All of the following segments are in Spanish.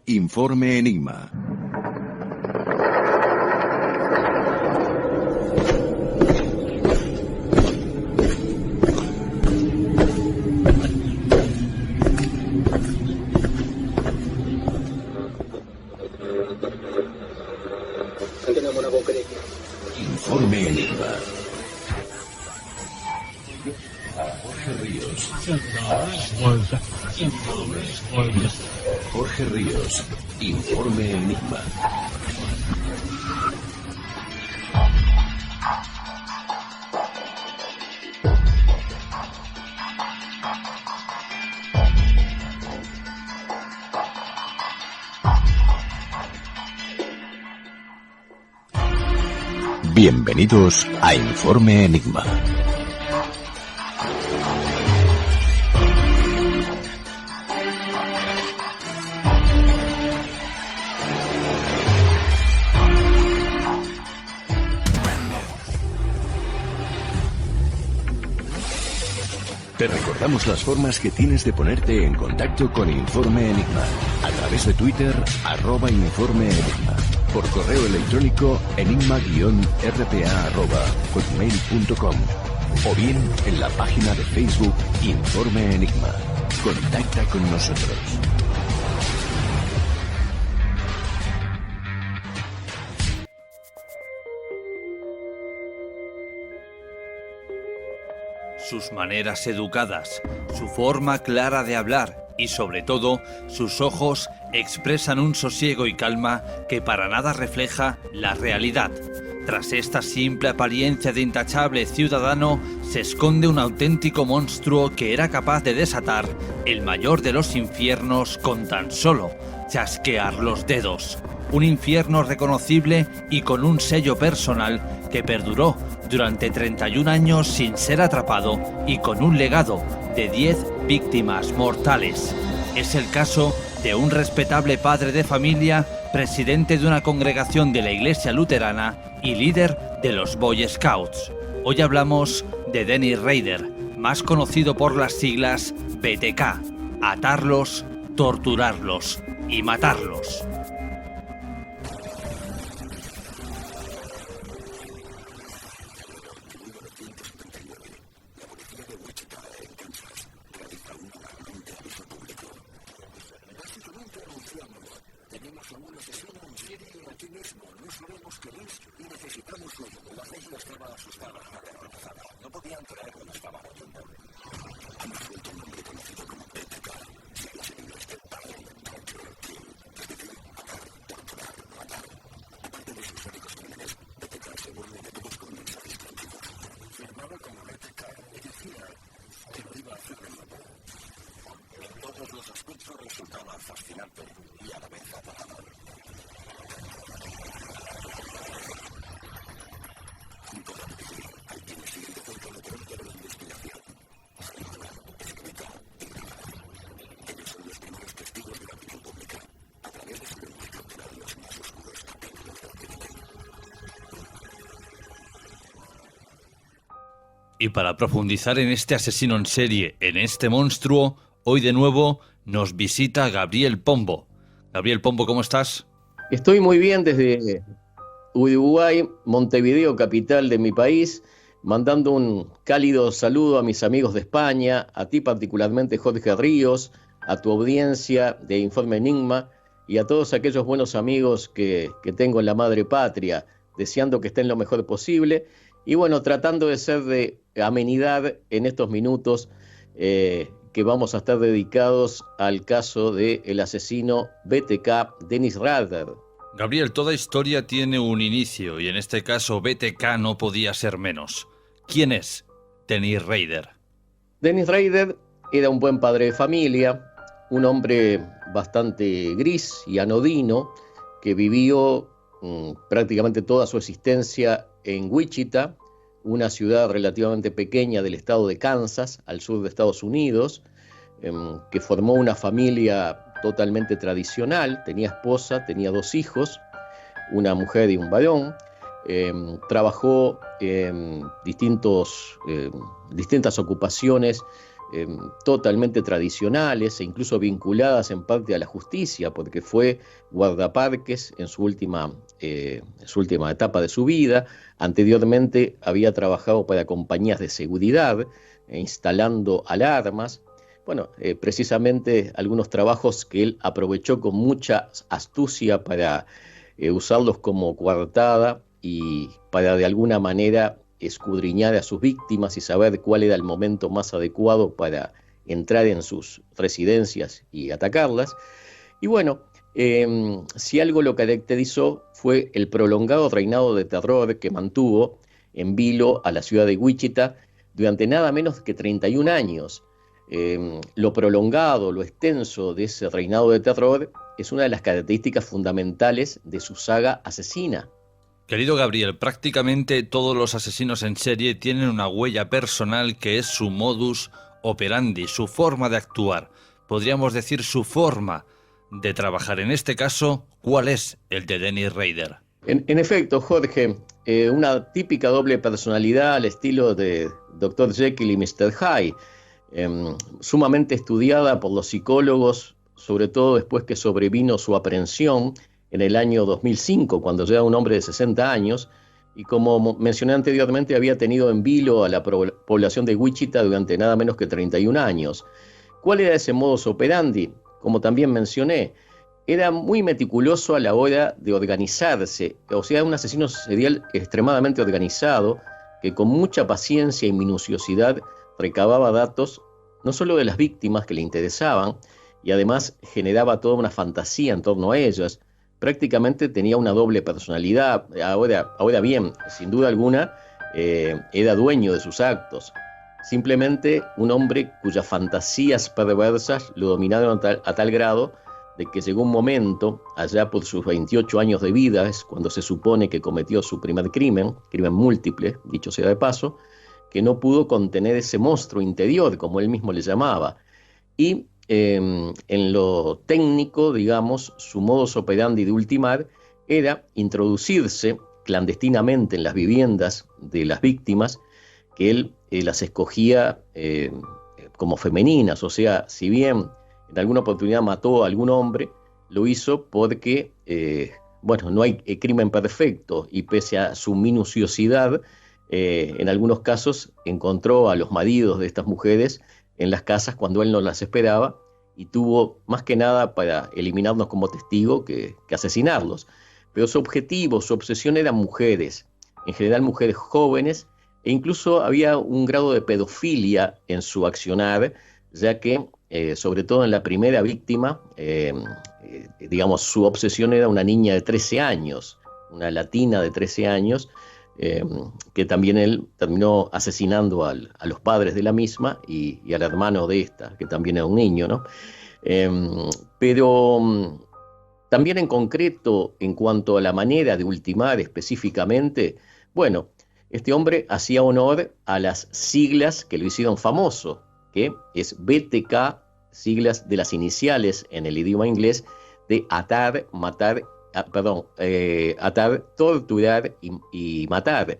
Informe Enigma. Informe Enigma. Jorge Ríos, Informe Enigma. Bienvenidos a Informe Enigma. Te recordamos las formas que tienes de ponerte en contacto con Informe Enigma. A través de Twitter, @Informe Enigma. Por correo electrónico, enigma-rpa@hotmail.com. O bien en la página de Facebook Informe Enigma. Contacta con nosotros. Sus maneras educadas, su forma clara de hablar y sobre todo sus ojos expresan un sosiego y calma que para nada refleja la realidad. Tras esta simple apariencia de intachable ciudadano se esconde un auténtico monstruo que era capaz de desatar el mayor de los infiernos con tan solo chasquear los dedos. Un infierno reconocible y con un sello personal que perduró durante 31 años sin ser atrapado y con un legado de 10 víctimas mortales. Es el caso de un respetable padre de familia, presidente de una congregación de la Iglesia Luterana y líder de los Boy Scouts. Hoy hablamos de Dennis Rader, más conocido por las siglas BTK. Atarlos, torturarlos y matarlos. Y para profundizar en este asesino en serie, en este monstruo, hoy de nuevo nos visita Gabriel Pombo. Gabriel Pombo, ¿cómo estás? Estoy muy bien desde Uruguay, Montevideo, capital de mi país, mandando un cálido saludo a mis amigos de España, a ti particularmente Jorge Ríos, a tu audiencia de Informe Enigma y a todos aquellos buenos amigos que tengo en la madre patria, deseando que estén lo mejor posible. Y bueno, tratando de ser de amenidad en estos minutos que vamos a estar dedicados al caso del asesino BTK, Dennis Rader. Gabriel, toda historia tiene un inicio y en este caso BTK no podía ser menos. ¿Quién es Dennis Rader? Dennis Rader era un buen padre de familia, un hombre bastante gris y anodino que vivió prácticamente toda su existencia en Wichita, una ciudad relativamente pequeña del estado de Kansas, al sur de Estados Unidos, que formó una familia totalmente tradicional. Tenía esposa, tenía 2 hijos, una mujer y un varón. Trabajó en distintas ocupaciones totalmente tradicionales e incluso vinculadas en parte a la justicia, porque fue guardaparques en su última etapa de su vida. Anteriormente había trabajado para compañías de seguridad, instalando alarmas. Bueno, precisamente algunos trabajos que él aprovechó con mucha astucia para usarlos como coartada y para de alguna manera escudriñar a sus víctimas y saber cuál era el momento más adecuado para entrar en sus residencias y atacarlas. Y bueno, si algo lo caracterizó fue el prolongado reinado de terror que mantuvo en vilo a la ciudad de Wichita durante nada menos que 31 años. Lo prolongado, lo extenso de ese reinado de terror es una de las características fundamentales de su saga asesina. Querido Gabriel, prácticamente todos los asesinos en serie tienen una huella personal que es su modus operandi, su forma de actuar. Podríamos decir su forma de trabajar. En este caso, ¿cuál es el de Dennis Rader? En efecto, Jorge, una típica doble personalidad al estilo de Dr. Jekyll y Mr. Hyde, sumamente estudiada por los psicólogos, sobre todo después que sobrevino su aprehensión en el año 2005, cuando ya era un hombre de 60 años, y como mencioné anteriormente, había tenido en vilo a la población de Wichita durante nada menos que 31 años. ¿Cuál era ese modus operandi? Como también mencioné, era muy meticuloso a la hora de organizarse, o sea, un asesino serial extremadamente organizado, que con mucha paciencia y minuciosidad recababa datos no solo de las víctimas que le interesaban, y además generaba toda una fantasía en torno a ellas. Prácticamente tenía una doble personalidad. Ahora bien, sin duda alguna, era dueño de sus actos. Simplemente un hombre cuyas fantasías perversas lo dominaron a tal grado de que llegó un momento, allá por sus 28 años de vida, es cuando se supone que cometió su primer crimen múltiple, dicho sea de paso, que no pudo contener ese monstruo interior, como él mismo le llamaba. Y en lo técnico, digamos, su modus operandi de ultimar era introducirse clandestinamente en las viviendas de las víctimas, que él las escogía como femeninas. O sea, si bien en alguna oportunidad mató a algún hombre, lo hizo porque, no hay crimen perfecto, y pese a su minuciosidad, en algunos casos encontró a los maridos de estas mujeres en las casas cuando él no las esperaba, y tuvo más que nada para eliminarnos como testigo que asesinarlos. Pero su objetivo, su obsesión eran mujeres, en general mujeres jóvenes, e incluso había un grado de pedofilia en su accionar, ya que, sobre todo en la primera víctima, su obsesión era una niña de 13 años, una latina de 13 años, que también él terminó asesinando a los padres de la misma y al hermano de esta, que también era un niño, ¿no? Pero también en concreto, en cuanto a la manera de ultimar específicamente, bueno, este hombre hacía honor a las siglas que lo hicieron famoso, que es BTK, siglas de las iniciales en el idioma inglés de atar, torturar y matar.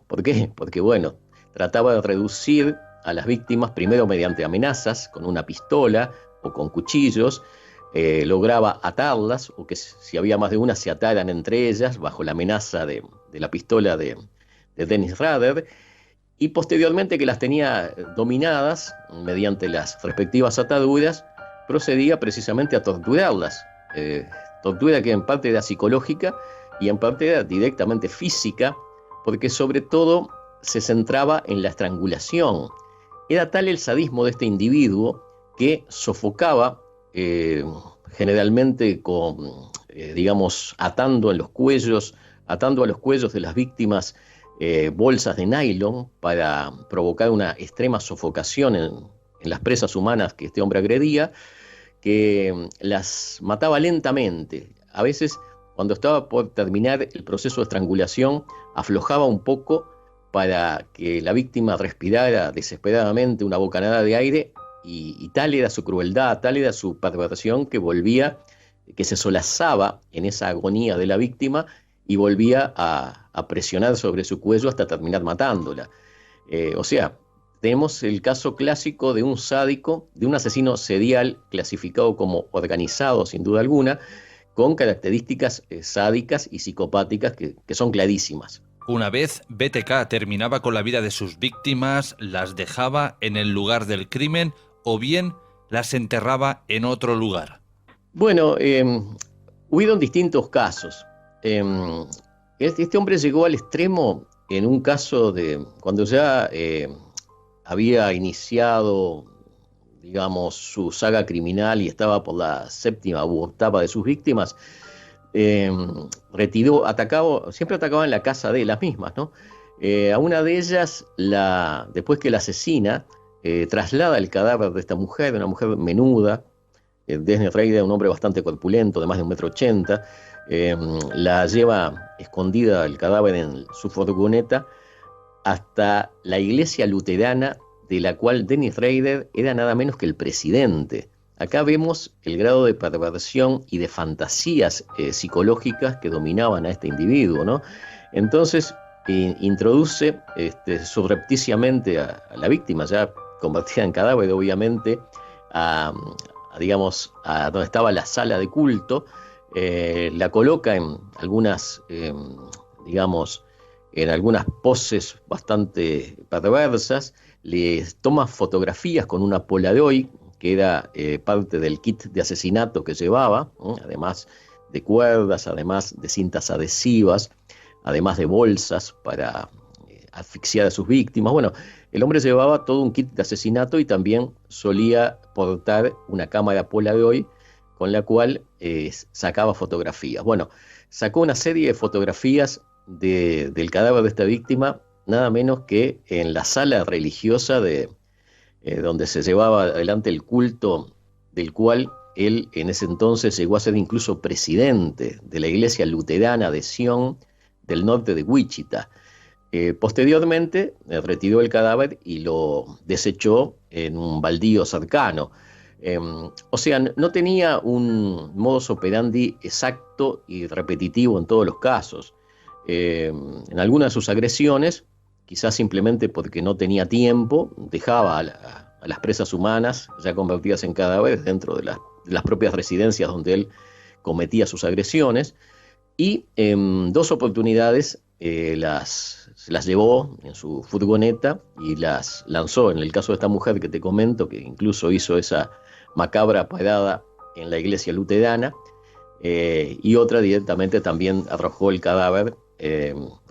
¿Por qué? Porque, bueno, trataba de reducir a las víctimas primero mediante amenazas con una pistola o con cuchillos, lograba atarlas, o que si había más de una se ataran entre ellas bajo la amenaza de la pistola de Dennis Rader, y posteriormente que las tenía dominadas mediante las respectivas ataduras, procedía precisamente a torturarlas. Tortura que en parte era psicológica y en parte era directamente física, porque sobre todo se centraba en la estrangulación. Era tal el sadismo de este individuo que sofocaba, generalmente atando a los cuellos de las víctimas bolsas de nylon para provocar una extrema sofocación en las presas humanas que este hombre agredía, que las mataba lentamente. A veces, cuando estaba por terminar el proceso de estrangulación, aflojaba un poco para que la víctima respirara desesperadamente una bocanada de aire, y tal era su crueldad, tal era su perversión, que se solazaba en esa agonía de la víctima y volvía a presionar sobre su cuello hasta terminar matándola. O sea, tenemos el caso clásico de un sádico, de un asesino serial clasificado como organizado, sin duda alguna, con características sádicas y psicopáticas que son clarísimas. Una vez BTK terminaba con la vida de sus víctimas, las dejaba en el lugar del crimen o bien las enterraba en otro lugar. Bueno, hubieron distintos casos. Este hombre llegó al extremo en un caso de cuando ya había iniciado, digamos, su saga criminal y estaba por la 7ª u 8ª de sus víctimas. Siempre atacaba en la casa de las mismas, ¿no? A una de ellas, después que la asesina, traslada el cadáver de esta mujer, de una mujer menuda, Dennis Rader, un hombre bastante corpulento, de más de 1,80 m, la lleva escondida el cadáver en su furgoneta hasta la iglesia luterana de la cual Dennis Rader era nada menos que el presidente. Acá vemos el grado de perversión y de fantasías psicológicas que dominaban a este individuo, ¿no? Entonces introduce subrepticiamente a la víctima, ya convertida en cadáver, obviamente, digamos, a donde estaba la sala de culto, la coloca en algunas, digamos, en algunas poses bastante perversas, le toma fotografías con una Polaroid, que era parte del kit de asesinato que llevaba, además de cuerdas, además de cintas adhesivas, además de bolsas para asfixiar a sus víctimas. Bueno, el hombre llevaba todo un kit de asesinato y también solía portar una cámara Polaroid con la cual sacaba fotografías. Bueno, sacó una serie de fotografías del cadáver de esta víctima, nada menos que en la sala religiosa donde se llevaba adelante el culto, del cual él en ese entonces llegó a ser incluso presidente de la iglesia luterana de Sion del norte de Wichita. Posteriormente retiró el cadáver y lo desechó en un baldío cercano. O sea, no tenía un modus operandi exacto y repetitivo en todos los casos. En algunas de sus agresiones, quizás simplemente porque no tenía tiempo, dejaba a las presas humanas ya convertidas en cadáveres dentro de las propias residencias donde él cometía sus agresiones, y en 2 oportunidades las llevó en su furgoneta y las lanzó. En el caso de esta mujer que te comento, que incluso hizo esa macabra parada en la iglesia luterana, y otra directamente también arrojó el cadáver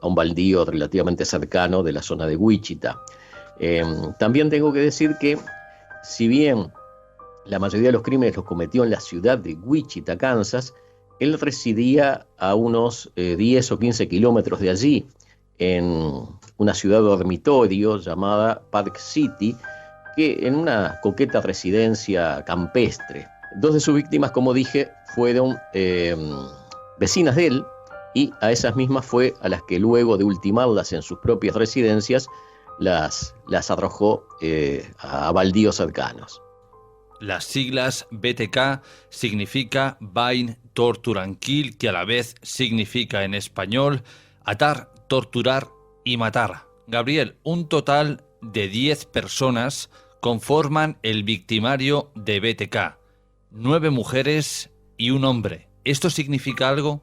a un baldío relativamente cercano de la zona de Wichita. También tengo que decir que, si bien la mayoría de los crímenes los cometió en la ciudad de Wichita, Kansas, él residía a unos 10 o 15 kilómetros de allí, en una ciudad dormitorio llamada Park City, que en una coqueta residencia campestre. 2 de sus víctimas, como dije, fueron vecinas de él, y a esas mismas fue a las que luego de ultimarlas en sus propias residencias, las arrojó a baldíos cercanos. Las siglas BTK significa Bind, Torture and Kill, que a la vez significa en español atar, torturar y matar. Gabriel, un total de 10 personas conforman el victimario de BTK. 9 mujeres y un hombre. ¿Esto significa algo?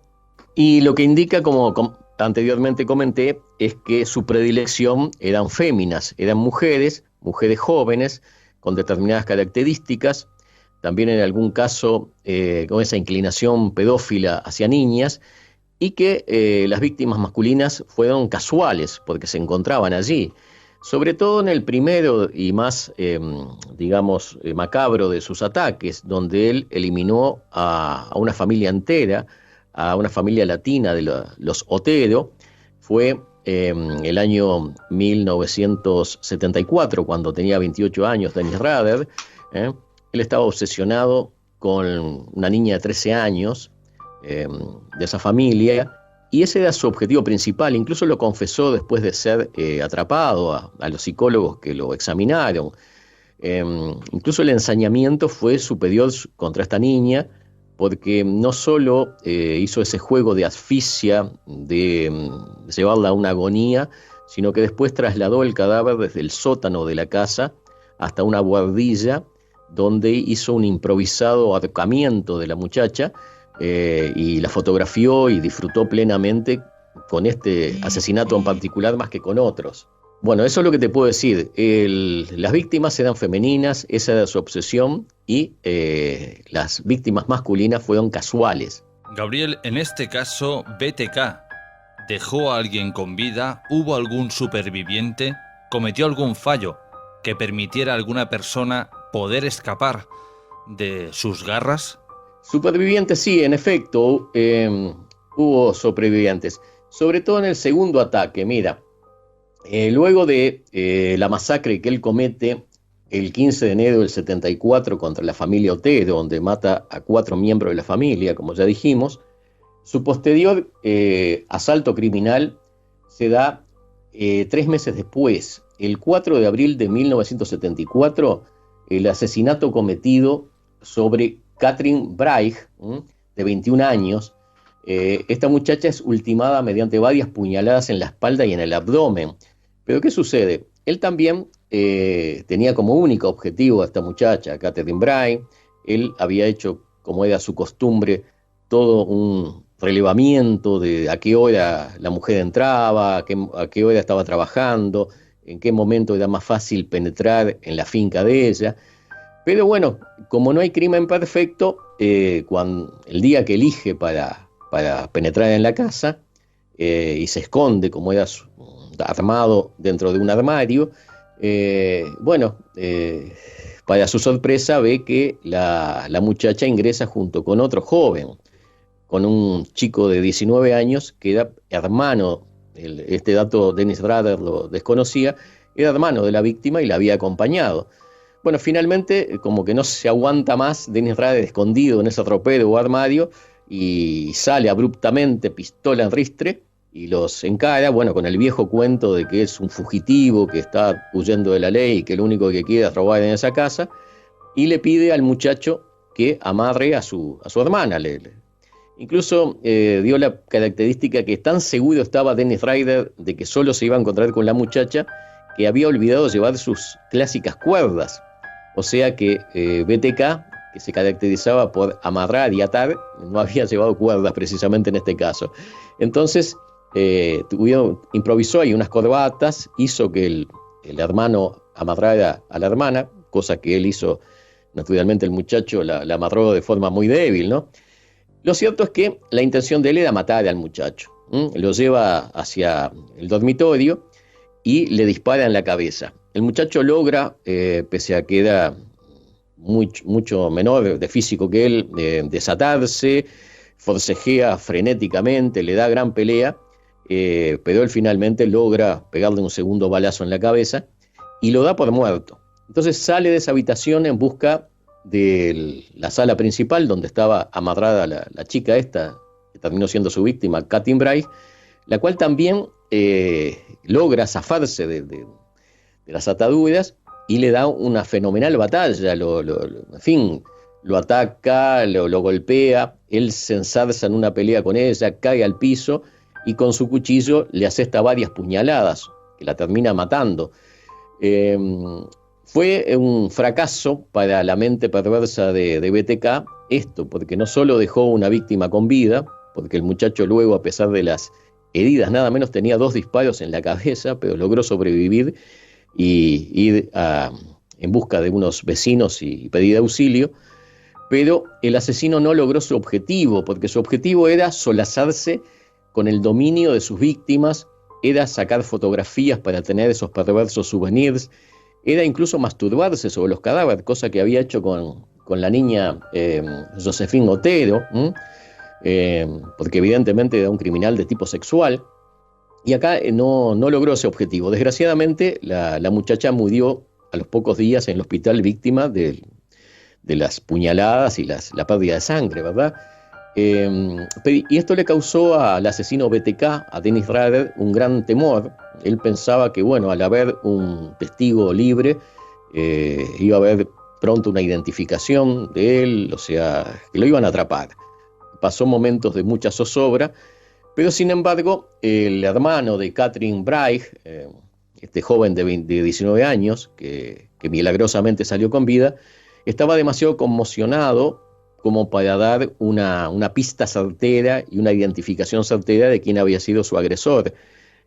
Y lo que indica, como anteriormente comenté, es que su predilección eran féminas, eran mujeres jóvenes, con determinadas características, también en algún caso con esa inclinación pedófila hacia niñas, y que las víctimas masculinas fueron casuales, porque se encontraban allí. Sobre todo en el primero y más, digamos, macabro de sus ataques, donde él eliminó a una familia entera, a una familia latina de los Otero. Fue el año 1974, cuando tenía 28 años, Dennis Rader. Él estaba obsesionado con una niña de 13 años de esa familia, y ese era su objetivo principal. Incluso lo confesó después de ser atrapado a los psicólogos que lo examinaron. Incluso el ensañamiento fue superior contra esta niña, porque no solo hizo ese juego de asfixia, de llevarla a una agonía, sino que después trasladó el cadáver desde el sótano de la casa hasta una buhardilla donde hizo un improvisado ahorcamiento de la muchacha y la fotografió y disfrutó plenamente con este asesinato en particular más que con otros. Bueno, eso es lo que te puedo decir. Las víctimas eran femeninas, esa era su obsesión, y las víctimas masculinas fueron casuales. Gabriel, en este caso, BTK dejó a alguien con vida, hubo algún superviviente, cometió algún fallo que permitiera a alguna persona poder escapar de sus garras. Supervivientes, sí, en efecto, hubo sobrevivientes, sobre todo en el segundo ataque. Mira, luego de la masacre que él comete el 15 de enero del 74 contra la familia Otero, donde mata a 4 miembros de la familia, como ya dijimos, su posterior asalto criminal se da 3 meses después, el 4 de abril de 1974, el asesinato cometido sobre Catherine Braich, de 21 años. Esta muchacha es ultimada mediante varias puñaladas en la espalda y en el abdomen. Pero ¿qué sucede? Él también tenía como único objetivo a esta muchacha, Catherine Braich. Él había hecho, como era su costumbre, todo un relevamiento de a qué hora la mujer entraba, a qué hora estaba trabajando, en qué momento era más fácil penetrar en la finca de ella. Pero bueno, como no hay crimen perfecto, el día que elige para penetrar en la casa y se esconde, como era armado dentro de un armario, para su sorpresa ve que la muchacha ingresa junto con otro joven, con un chico de 19 años que era hermano, este dato Dennis Rader lo desconocía, era hermano de la víctima y la había acompañado. Bueno, finalmente, como que no se aguanta más, Dennis Rader escondido en ese ropero o armario y sale abruptamente, pistola en ristre, y los encara, bueno, con el viejo cuento de que es un fugitivo, que está huyendo de la ley y que lo único que quiere es robar en esa casa, y le pide al muchacho que amarre a su hermana. Incluso dio la característica que tan seguro estaba Dennis Rader de que solo se iba a encontrar con la muchacha, que había olvidado llevar sus clásicas cuerdas. O sea que BTK, que se caracterizaba por amarrar y atar, no había llevado cuerdas precisamente en este caso. Entonces improvisó ahí unas corbatas, hizo que el hermano amarrara a la hermana, cosa que él hizo, naturalmente el muchacho la amarró de forma muy débil, ¿no? Lo cierto es que la intención de él era matar al muchacho. Lo lleva hacia el dormitorio y le dispara en la cabeza. El muchacho logra, pese a que era mucho menor de físico que él, desatarse, forcejea frenéticamente, le da gran pelea, pero él finalmente logra pegarle un segundo balazo en la cabeza y lo da por muerto. Entonces sale de esa habitación en busca de la sala principal donde estaba amarrada la chica esta, que terminó siendo su víctima, Catherine Braich, la cual también logra zafarse de las ataduras y le da una fenomenal batalla, en fin, lo ataca, lo golpea, él se ensarza en una pelea con ella, cae al piso y con su cuchillo le asesta varias puñaladas, que la termina matando. Fue un fracaso para la mente perversa de BTK esto, porque no solo dejó una víctima con vida, porque el muchacho luego, a pesar de las heridas, nada menos tenía 2 disparos en la cabeza, pero logró sobrevivir y ir en busca de unos vecinos y pedir auxilio, pero el asesino no logró su objetivo, porque su objetivo era solazarse con el dominio de sus víctimas, era sacar fotografías para tener esos perversos souvenirs, era incluso masturbarse sobre los cadáveres, cosa que había hecho con la niña Josephine Otero, porque evidentemente era un criminal de tipo sexual, y acá no logró ese objetivo. Desgraciadamente, la muchacha murió a los pocos días en el hospital víctima de las puñaladas y la pérdida de sangre, ¿verdad? Y esto le causó al asesino BTK, a Dennis Rader, un gran temor. Él pensaba que, bueno, al haber un testigo libre, iba a haber pronto una identificación de él, o sea, que lo iban a atrapar. Pasó momentos de mucha zozobra, Pero sin embargo, el hermano de Catherine Brahe, este joven de 19 años, que milagrosamente salió con vida, estaba demasiado conmocionado como para dar una pista certera y una identificación certera de quién había sido su agresor.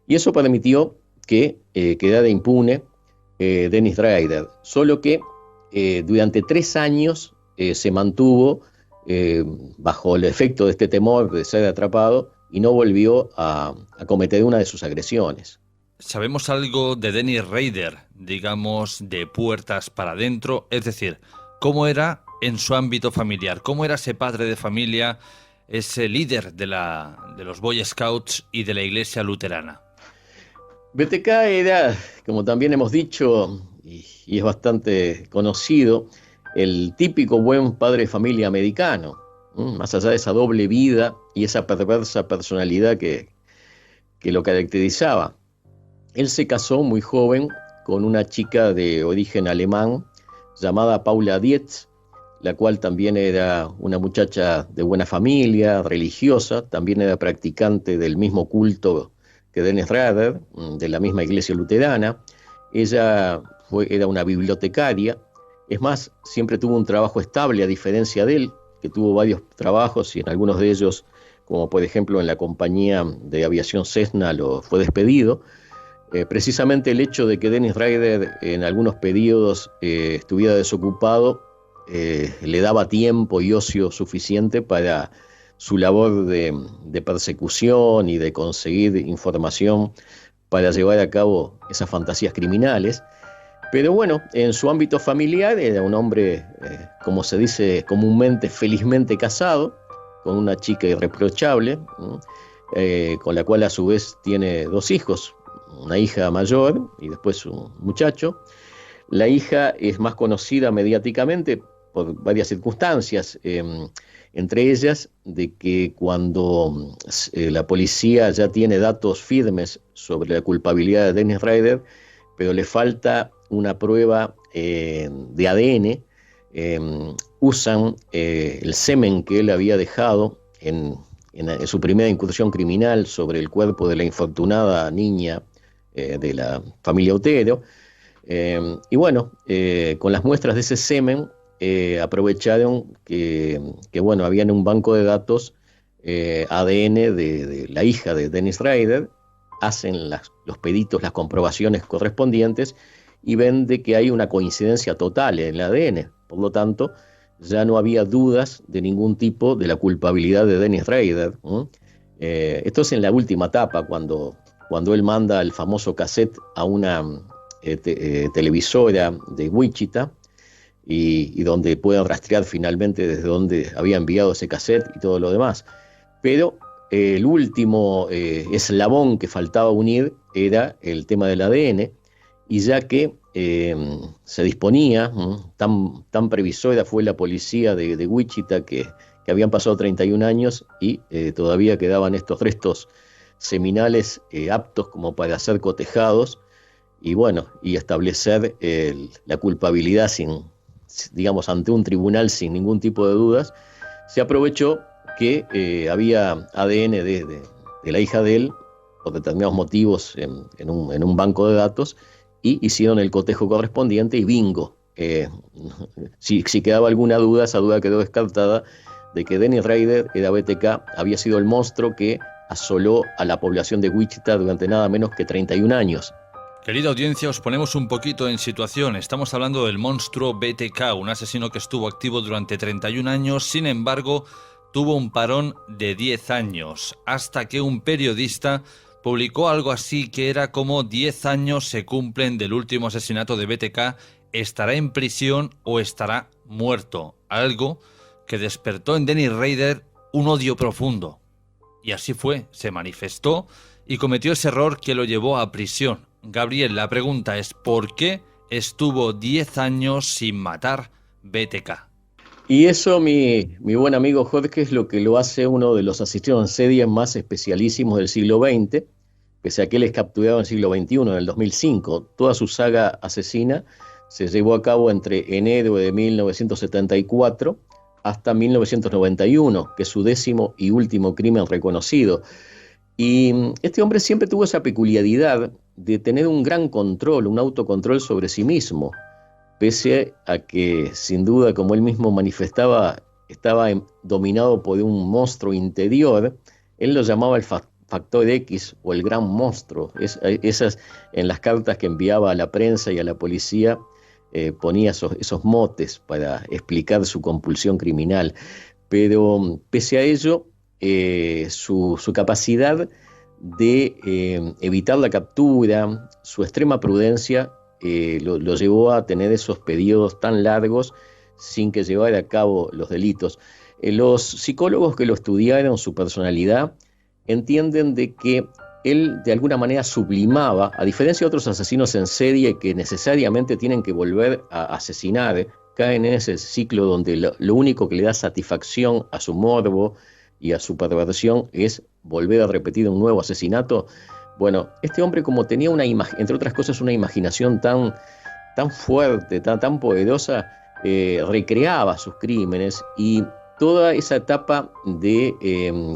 Y eso permitió que quedara impune Dennis Rader. Solo que durante 3 años se mantuvo bajo el efecto de este temor de ser atrapado y no volvió a cometer una de sus agresiones. ¿Sabemos algo de Dennis Rader, digamos, de puertas para adentro? Es decir, ¿cómo era en su ámbito familiar? ¿Cómo era ese padre de familia, ese líder de los Boy Scouts y de la Iglesia Luterana? BTK era, como también hemos dicho, y es bastante conocido, el típico buen padre de familia americano, más allá de esa doble vida y esa perversa personalidad que lo caracterizaba. Él se casó muy joven con una chica de origen alemán llamada Paula Dietz, la cual también era una muchacha de buena familia, religiosa, también era practicante del mismo culto que Dennis Rader, de la misma iglesia luterana. Ella era una bibliotecaria, es más, siempre tuvo un trabajo estable a diferencia de él, que tuvo varios trabajos y en algunos de ellos, como por ejemplo en la compañía de aviación Cessna, lo fue despedido. Precisamente el hecho de que Dennis Rader en algunos periodos estuviera desocupado le daba tiempo y ocio suficiente para su labor de persecución y de conseguir información para llevar a cabo esas fantasías criminales. Pero bueno, en su ámbito familiar era un hombre, como se dice comúnmente, felizmente casado, con una chica irreprochable, con la cual a su vez tiene 2 hijos, una hija mayor y después un muchacho. La hija es más conocida mediáticamente por varias circunstancias, entre ellas de que cuando la policía ya tiene datos firmes sobre la culpabilidad de Dennis Rader, pero le falta una prueba de ADN, usan el semen que él había dejado en su primera incursión criminal sobre el cuerpo de la infortunada niña de la familia Otero. Y bueno, con las muestras de ese semen aprovecharon que bueno, había en un banco de datos ADN de la hija de Dennis Rader, hacen los peritos, las comprobaciones correspondientes y ven de que hay una coincidencia total en el ADN. Por lo tanto, ya no había dudas de ningún tipo de la culpabilidad de Dennis Rader. Esto es en la última etapa, cuando él manda el famoso cassette a una televisora de Wichita y donde pueden rastrear finalmente desde dónde había enviado ese cassette y todo lo demás. Pero el último eslabón que faltaba unir era el tema del ADN, y ya que se disponía, tan previsora fue la policía de Wichita que habían pasado 31 años y todavía quedaban estos restos seminales aptos como para ser cotejados y bueno, y establecer la culpabilidad digamos, ante un tribunal sin ningún tipo de dudas. Se aprovechó que había ADN de la hija de él por determinados motivos en un banco de datos y hicieron el cotejo correspondiente y bingo. Si quedaba alguna duda, esa duda quedó descartada de que Dennis Rader era BTK, había sido el monstruo que asoló a la población de Wichita durante nada menos que 31 años. Querida audiencia, os ponemos un poquito en situación. Estamos hablando del monstruo BTK, un asesino que estuvo activo durante 31 años, sin embargo, tuvo un parón de 10 años, hasta que un periodista publicó algo así que era como 10 años se cumplen del último asesinato de BTK, estará en prisión o estará muerto. Algo que despertó en Dennis Rader un odio profundo. Y así fue, se manifestó y cometió ese error que lo llevó a prisión. Gabriel, la pregunta es ¿por qué estuvo 10 años sin matar BTK? Y eso, mi buen amigo Jorge, es lo que lo hace uno de los asesinos en serie más especialísimos del siglo XX, pese a que él es capturado en el siglo XXI, en el 2005. Toda su saga asesina se llevó a cabo entre enero de 1974 hasta 1991, que es su 10º y último crimen reconocido. Y este hombre siempre tuvo esa peculiaridad de tener un gran control, un autocontrol sobre sí mismo, pese a que, sin duda, como él mismo manifestaba, estaba dominado por un monstruo interior. Él lo llamaba el factor X o el gran monstruo. Esas, en las cartas que enviaba a la prensa y a la policía, ponía esos motes para explicar su compulsión criminal. Pero pese a ello, su capacidad de evitar la captura, su extrema prudencia, lo llevó a tener esos periodos tan largos sin que llevara a cabo los delitos. Los psicólogos que lo estudiaron, su personalidad, entienden de que él de alguna manera sublimaba, a diferencia de otros asesinos en serie que necesariamente tienen que volver a asesinar, caen en ese ciclo donde lo único que le da satisfacción a su morbo y a su perversión es volver a repetir un nuevo asesinato. Bueno, este hombre, como tenía entre otras cosas, una imaginación tan fuerte, tan poderosa, recreaba sus crímenes, y toda esa etapa de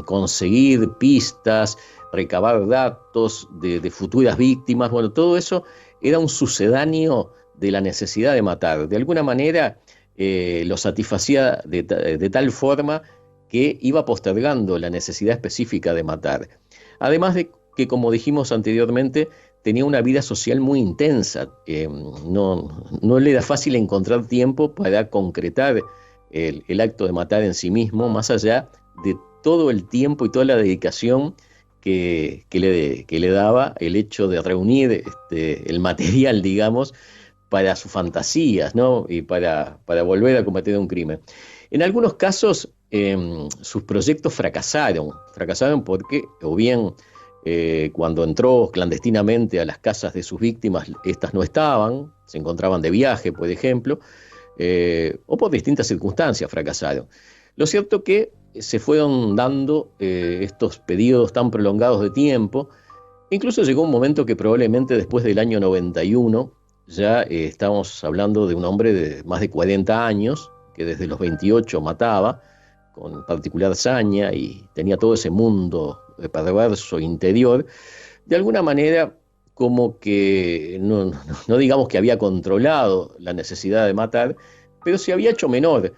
conseguir pistas, recabar datos de futuras víctimas, bueno, todo eso era un sucedáneo de la necesidad de matar. De alguna manera lo satisfacía de tal forma que iba postergando la necesidad específica de matar. Además de que, como dijimos anteriormente, tenía una vida social muy intensa. No le era fácil encontrar tiempo para concretar el acto de matar en sí mismo, más allá de todo el tiempo y toda la dedicación que le daba el hecho de reunir el material, digamos, para sus fantasías, ¿no? Y para volver a cometer un crimen. En algunos casos, sus proyectos fracasaron porque, o bien cuando entró clandestinamente a las casas de sus víctimas, estas no estaban, se encontraban de viaje, por ejemplo, o por distintas circunstancias fracasaron. Lo cierto que se fueron dando estos periodos tan prolongados de tiempo. Incluso llegó un momento que probablemente después del año 91, ya estamos hablando de un hombre de más de 40 años, que desde los 28 mataba, con particular saña, y tenía todo ese mundo perverso interior. De alguna manera, como que no digamos que había controlado la necesidad de matar, pero se había hecho menor.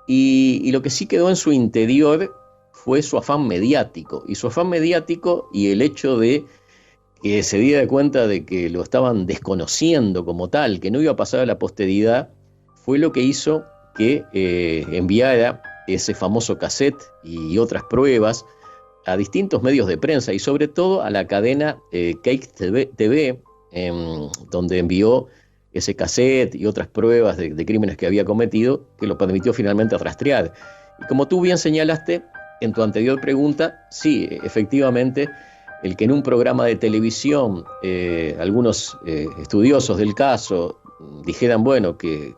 Y lo que sí quedó en su interior fue su afán mediático. Y su afán mediático y el hecho de que se diera cuenta de que lo estaban desconociendo como tal, que no iba a pasar a la posteridad, fue lo que hizo que enviara ese famoso cassette y otras pruebas a distintos medios de prensa, y sobre todo a la cadena Cake TV, donde envió ese cassette y otras pruebas de crímenes que había cometido, que lo permitió finalmente rastrear. Y como tú bien señalaste en tu anterior pregunta, sí, efectivamente, el que en un programa de televisión algunos estudiosos del caso dijeran, bueno, que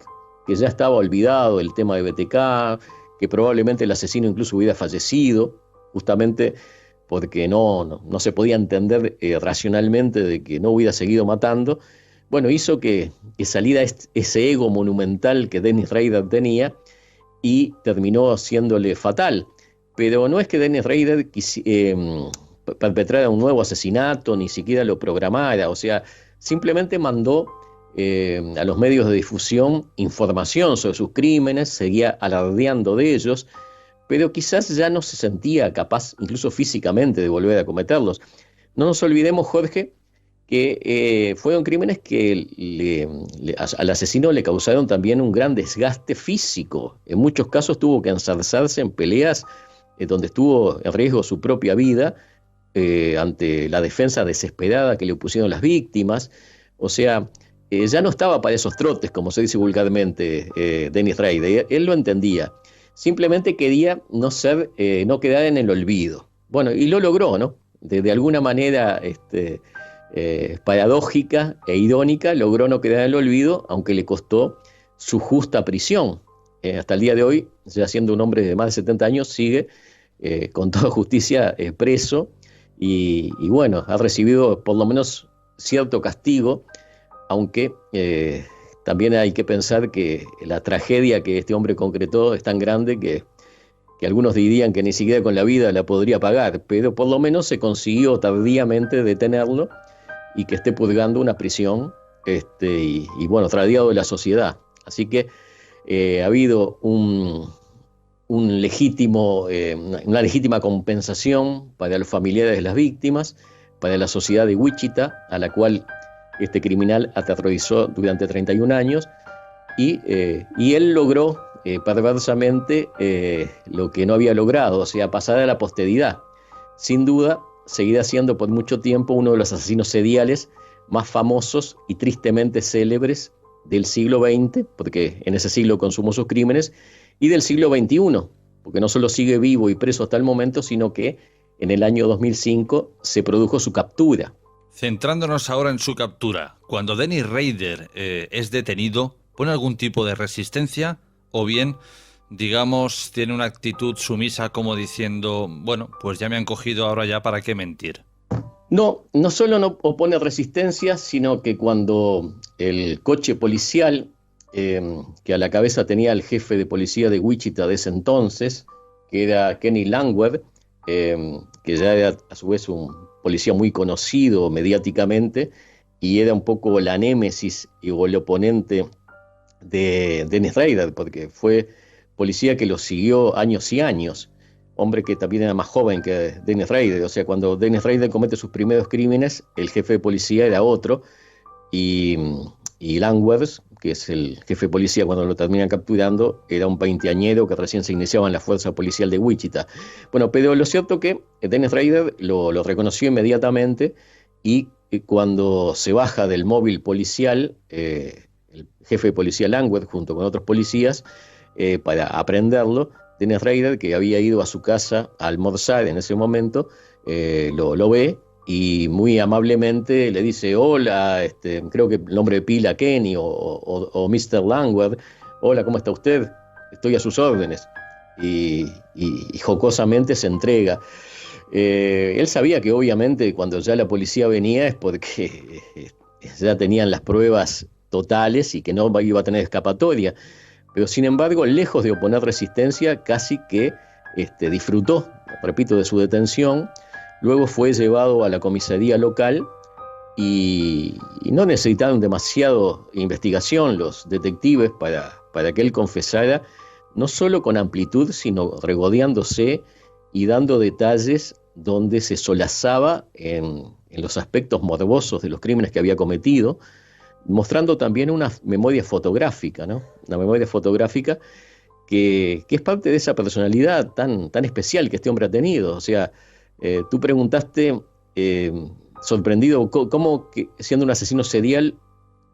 ya estaba olvidado el tema de BTK, que probablemente el asesino incluso hubiera fallecido, justamente porque no se podía entender racionalmente de que no hubiera seguido matando. Bueno, hizo que saliera ese ego monumental que Dennis Rader tenía, y terminó haciéndole fatal. Pero no es que Dennis Rader perpetrara un nuevo asesinato, ni siquiera lo programara, o sea, simplemente mandó a los medios de difusión información sobre sus crímenes, seguía alardeando de ellos, pero quizás ya no se sentía capaz, incluso físicamente, de volver a cometerlos. No nos olvidemos, Jorge, que fueron crímenes que al asesino le causaron también un gran desgaste físico. En muchos casos tuvo que enzarzarse en peleas donde estuvo en riesgo su propia vida, ante la defensa desesperada que le opusieron las víctimas. O sea, ya no estaba para esos trotes, como se dice vulgarmente, Dennis Rader. Él lo entendía. Simplemente quería no quedar en el olvido. Bueno, y lo logró, ¿no? De alguna manera paradójica e irónica, logró no quedar en el olvido, aunque le costó su justa prisión. Hasta el día de hoy, ya siendo un hombre de más de 70 años, sigue con toda justicia preso, y bueno, ha recibido por lo menos cierto castigo, aunque también hay que pensar que la tragedia que este hombre concretó es tan grande que que algunos dirían que ni siquiera con la vida la podría pagar, pero por lo menos se consiguió tardíamente detenerlo y que esté purgando una prisión y bueno, traslado de la sociedad. Así que ha habido una legítima compensación para los familiares de las víctimas, para la sociedad de Wichita, a la cual este criminal aterrorizó durante 31 años, y él logró perversamente lo que no había logrado, o sea, pasar a la posteridad. Sin duda, seguirá siendo por mucho tiempo uno de los asesinos seriales más famosos y tristemente célebres del siglo XX, porque en ese siglo consumó sus crímenes, y del siglo XXI, porque no solo sigue vivo y preso hasta el momento, sino que en el año 2005 se produjo su captura. Centrándonos ahora en su captura, cuando Dennis Rader es detenido, ¿pone algún tipo de resistencia? O bien, digamos, tiene una actitud sumisa como diciendo, bueno, pues ya me han cogido, ahora ya para qué mentir. No solo no opone resistencia, sino que cuando el coche policial, que a la cabeza tenía el jefe de policía de Wichita de ese entonces, que era Kenny Langworth, que ya era a su vez un policía muy conocido mediáticamente, y era un poco la némesis o el oponente de Dennis Rader, porque fue policía que lo siguió años y años. Hombre que también era más joven que Dennis Rader, o sea, cuando Dennis Rader comete sus primeros crímenes, el jefe de policía era otro, y Langworth, que es el jefe de policía cuando lo terminan capturando, era un veinteañero que recién se iniciaba en la fuerza policial de Wichita. Bueno, pero lo cierto que Dennis Rader lo reconoció inmediatamente, y cuando se baja del móvil policial, el jefe de policía Langworth, junto con otros policías, para aprenderlo, Dennis Rader, que había ido a su casa a almorzar en ese momento, lo ve y muy amablemente le dice: hola, creo que el nombre de pila Kenny o Mr. Langworth, hola, ¿cómo está usted? Estoy a sus órdenes. Y jocosamente se entrega. Él sabía que obviamente cuando ya la policía venía es porque ya tenían las pruebas totales y que no iba a tener escapatoria. Pero sin embargo, lejos de oponer resistencia, casi que disfrutó, repito, de su detención. Luego fue llevado a la comisaría local y no necesitaron demasiado investigación los detectives para que él confesara, no solo con amplitud, sino regodeándose y dando detalles donde se solazaba en los aspectos morbosos de los crímenes que había cometido, mostrando también una memoria fotográfica, ¿no? Una memoria fotográfica que es parte de esa personalidad tan especial que este hombre ha tenido. O sea, tú preguntaste, sorprendido, cómo que, siendo un asesino serial,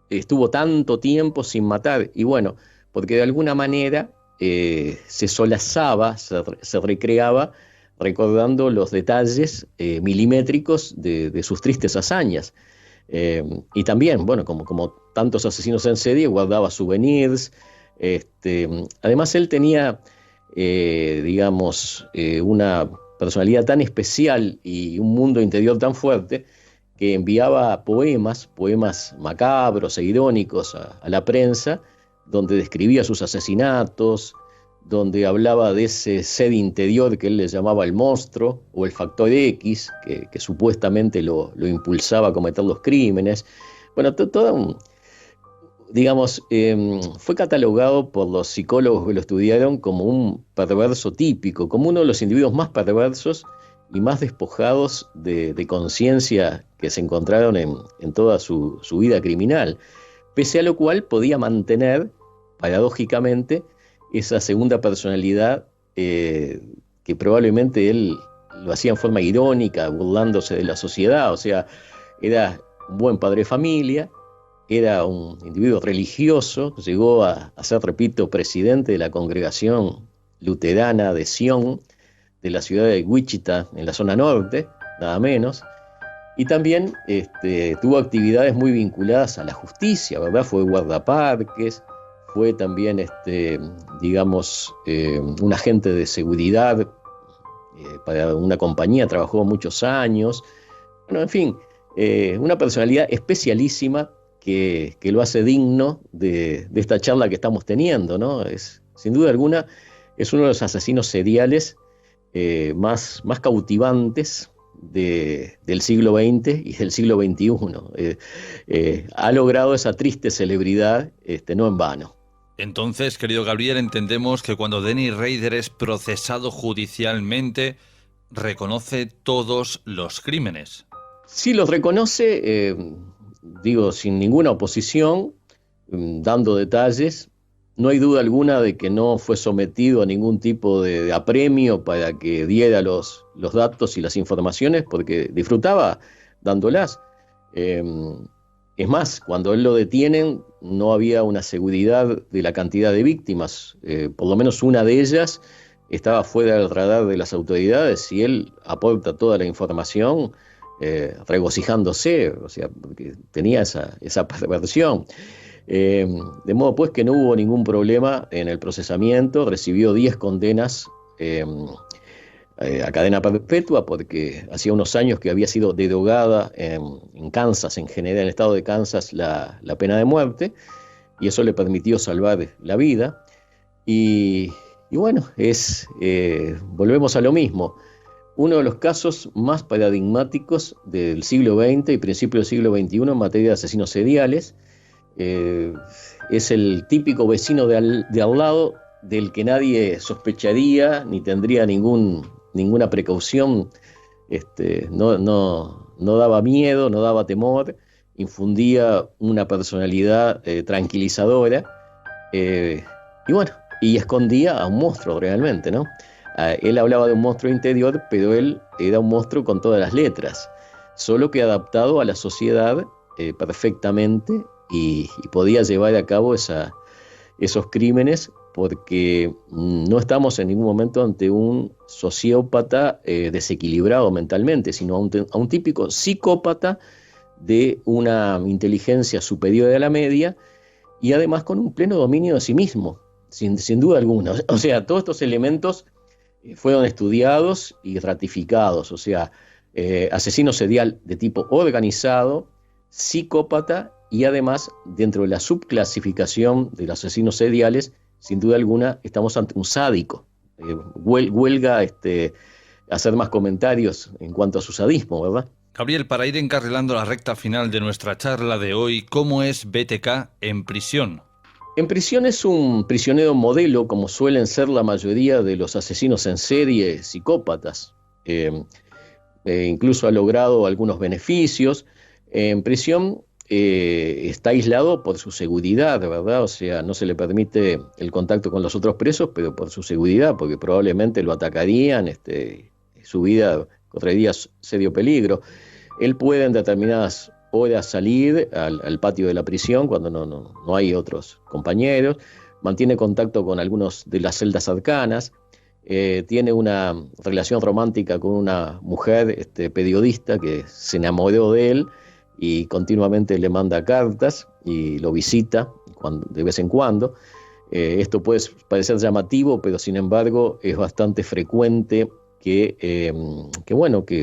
estuvo tanto tiempo sin matar. Y bueno, porque de alguna manera se solazaba, se recreaba, recordando los detalles milimétricos de sus tristes hazañas. Y también, bueno, como tantos asesinos en serie, guardaba souvenirs. Además, él tenía, una personalidad tan especial y un mundo interior tan fuerte, que enviaba poemas macabros e irónicos a la prensa, donde describía sus asesinatos, donde hablaba de ese ser interior que él le llamaba el monstruo o el factor X, que supuestamente lo impulsaba a cometer los crímenes. Bueno, fue catalogado por los psicólogos que lo estudiaron como un perverso típico, como uno de los individuos más perversos y más despojados de conciencia que se encontraron en toda su vida criminal, pese a lo cual podía mantener, paradójicamente, esa segunda personalidad que probablemente él lo hacía en forma irónica, burlándose de la sociedad. O sea, era un buen padre de familia, era un individuo religioso, llegó a ser, repito, presidente de la congregación luterana de Sion, de la ciudad de Wichita, en la zona norte, nada menos, y también tuvo actividades muy vinculadas a la justicia, ¿verdad? Fue guardaparques, fue también, un agente de seguridad para una compañía, trabajó muchos años. Bueno, en fin, una personalidad especialísima que lo hace digno de esta charla que estamos teniendo, ¿no? Es, sin duda alguna, es uno de los asesinos seriales más cautivantes del siglo XX y del siglo XXI. Ha logrado esa triste celebridad, no en vano. Entonces, querido Gabriel, entendemos que cuando Dennis Rader es procesado judicialmente, reconoce todos los crímenes. Sí, los reconoce, sin ninguna oposición, dando detalles. No hay duda alguna de que no fue sometido a ningún tipo de apremio para que diera los datos y las informaciones, porque disfrutaba dándolas. Es más, cuando él lo detienen, no había una seguridad de la cantidad de víctimas. Por lo menos una de ellas estaba fuera del radar de las autoridades y él aporta toda la información regocijándose, o sea, porque tenía esa perversión. De modo pues que no hubo ningún problema en el procesamiento, recibió 10 condenas a cadena perpetua, porque hacía unos años que había sido derogada en Kansas, en general en el estado de Kansas, la pena de muerte, y eso le permitió salvar la vida. Y bueno, volvemos a lo mismo. Uno de los casos más paradigmáticos del siglo XX y principio del siglo XXI en materia de asesinos seriales. Es el típico vecino de al lado del que nadie sospecharía ni tendría ninguna precaución. No daba miedo, no daba temor, infundía una personalidad tranquilizadora, y escondía a un monstruo realmente, ¿no? Él hablaba de un monstruo interior, pero él era un monstruo con todas las letras, solo que adaptado a la sociedad perfectamente, y podía llevar a cabo esos crímenes, porque no estamos en ningún momento ante un sociópata desequilibrado mentalmente, sino a un típico psicópata de una inteligencia superior a la media y además con un pleno dominio de sí mismo, sin duda alguna. O sea, todos estos elementos fueron estudiados y ratificados, o sea, asesino serial de tipo organizado, psicópata, y además, dentro de la subclasificación de los asesinos seriales, sin duda alguna, estamos ante un sádico. Huelga hacer más comentarios en cuanto a su sadismo, ¿verdad? Gabriel, para ir encarrilando la recta final de nuestra charla de hoy, ¿cómo es BTK en prisión? En prisión es un prisionero modelo, como suelen ser la mayoría de los asesinos en serie psicópatas. Incluso ha logrado algunos beneficios. En prisión está aislado por su seguridad, ¿verdad? O sea, no se le permite el contacto con los otros presos, pero por su seguridad, porque probablemente lo atacarían, su vida correría serio peligro. Él puede en determinadas horas salir al patio de la prisión cuando no hay otros compañeros, mantiene contacto con algunos de las celdas cercanas, tiene una relación romántica con una mujer periodista que se enamoró de él y continuamente le manda cartas y lo visita de vez en cuando. Esto puede parecer llamativo, pero sin embargo es bastante frecuente que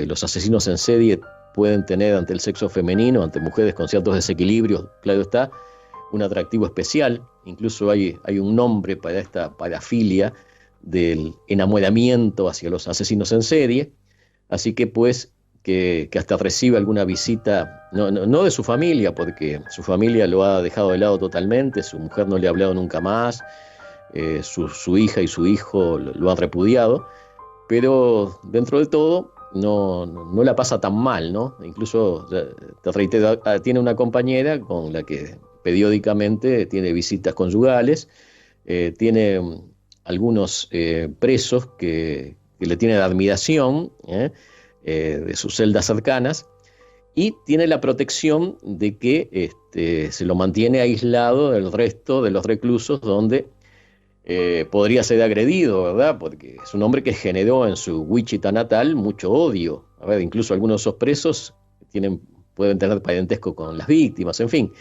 los asesinos en serie pueden tener ante el sexo femenino, ante mujeres con ciertos desequilibrios, claro está, un atractivo especial. Incluso hay un nombre para esta parafilia del enamoramiento hacia los asesinos en serie, así que pues que hasta recibe alguna visita, no de su familia, porque su familia lo ha dejado de lado totalmente, su mujer no le ha hablado nunca más, su hija y su hijo lo han repudiado, pero dentro de todo no la pasa tan mal, ¿no? Incluso, te reitero, tiene una compañera con la que periódicamente tiene visitas conyugales, tiene algunos presos que le tienen admiración, de sus celdas cercanas, y tiene la protección de que se lo mantiene aislado del resto de los reclusos donde podría ser agredido, ¿verdad? Porque es un hombre que generó en su Wichita natal mucho odio. A ver, incluso algunos de esos presos pueden tener parentesco con las víctimas, en fin.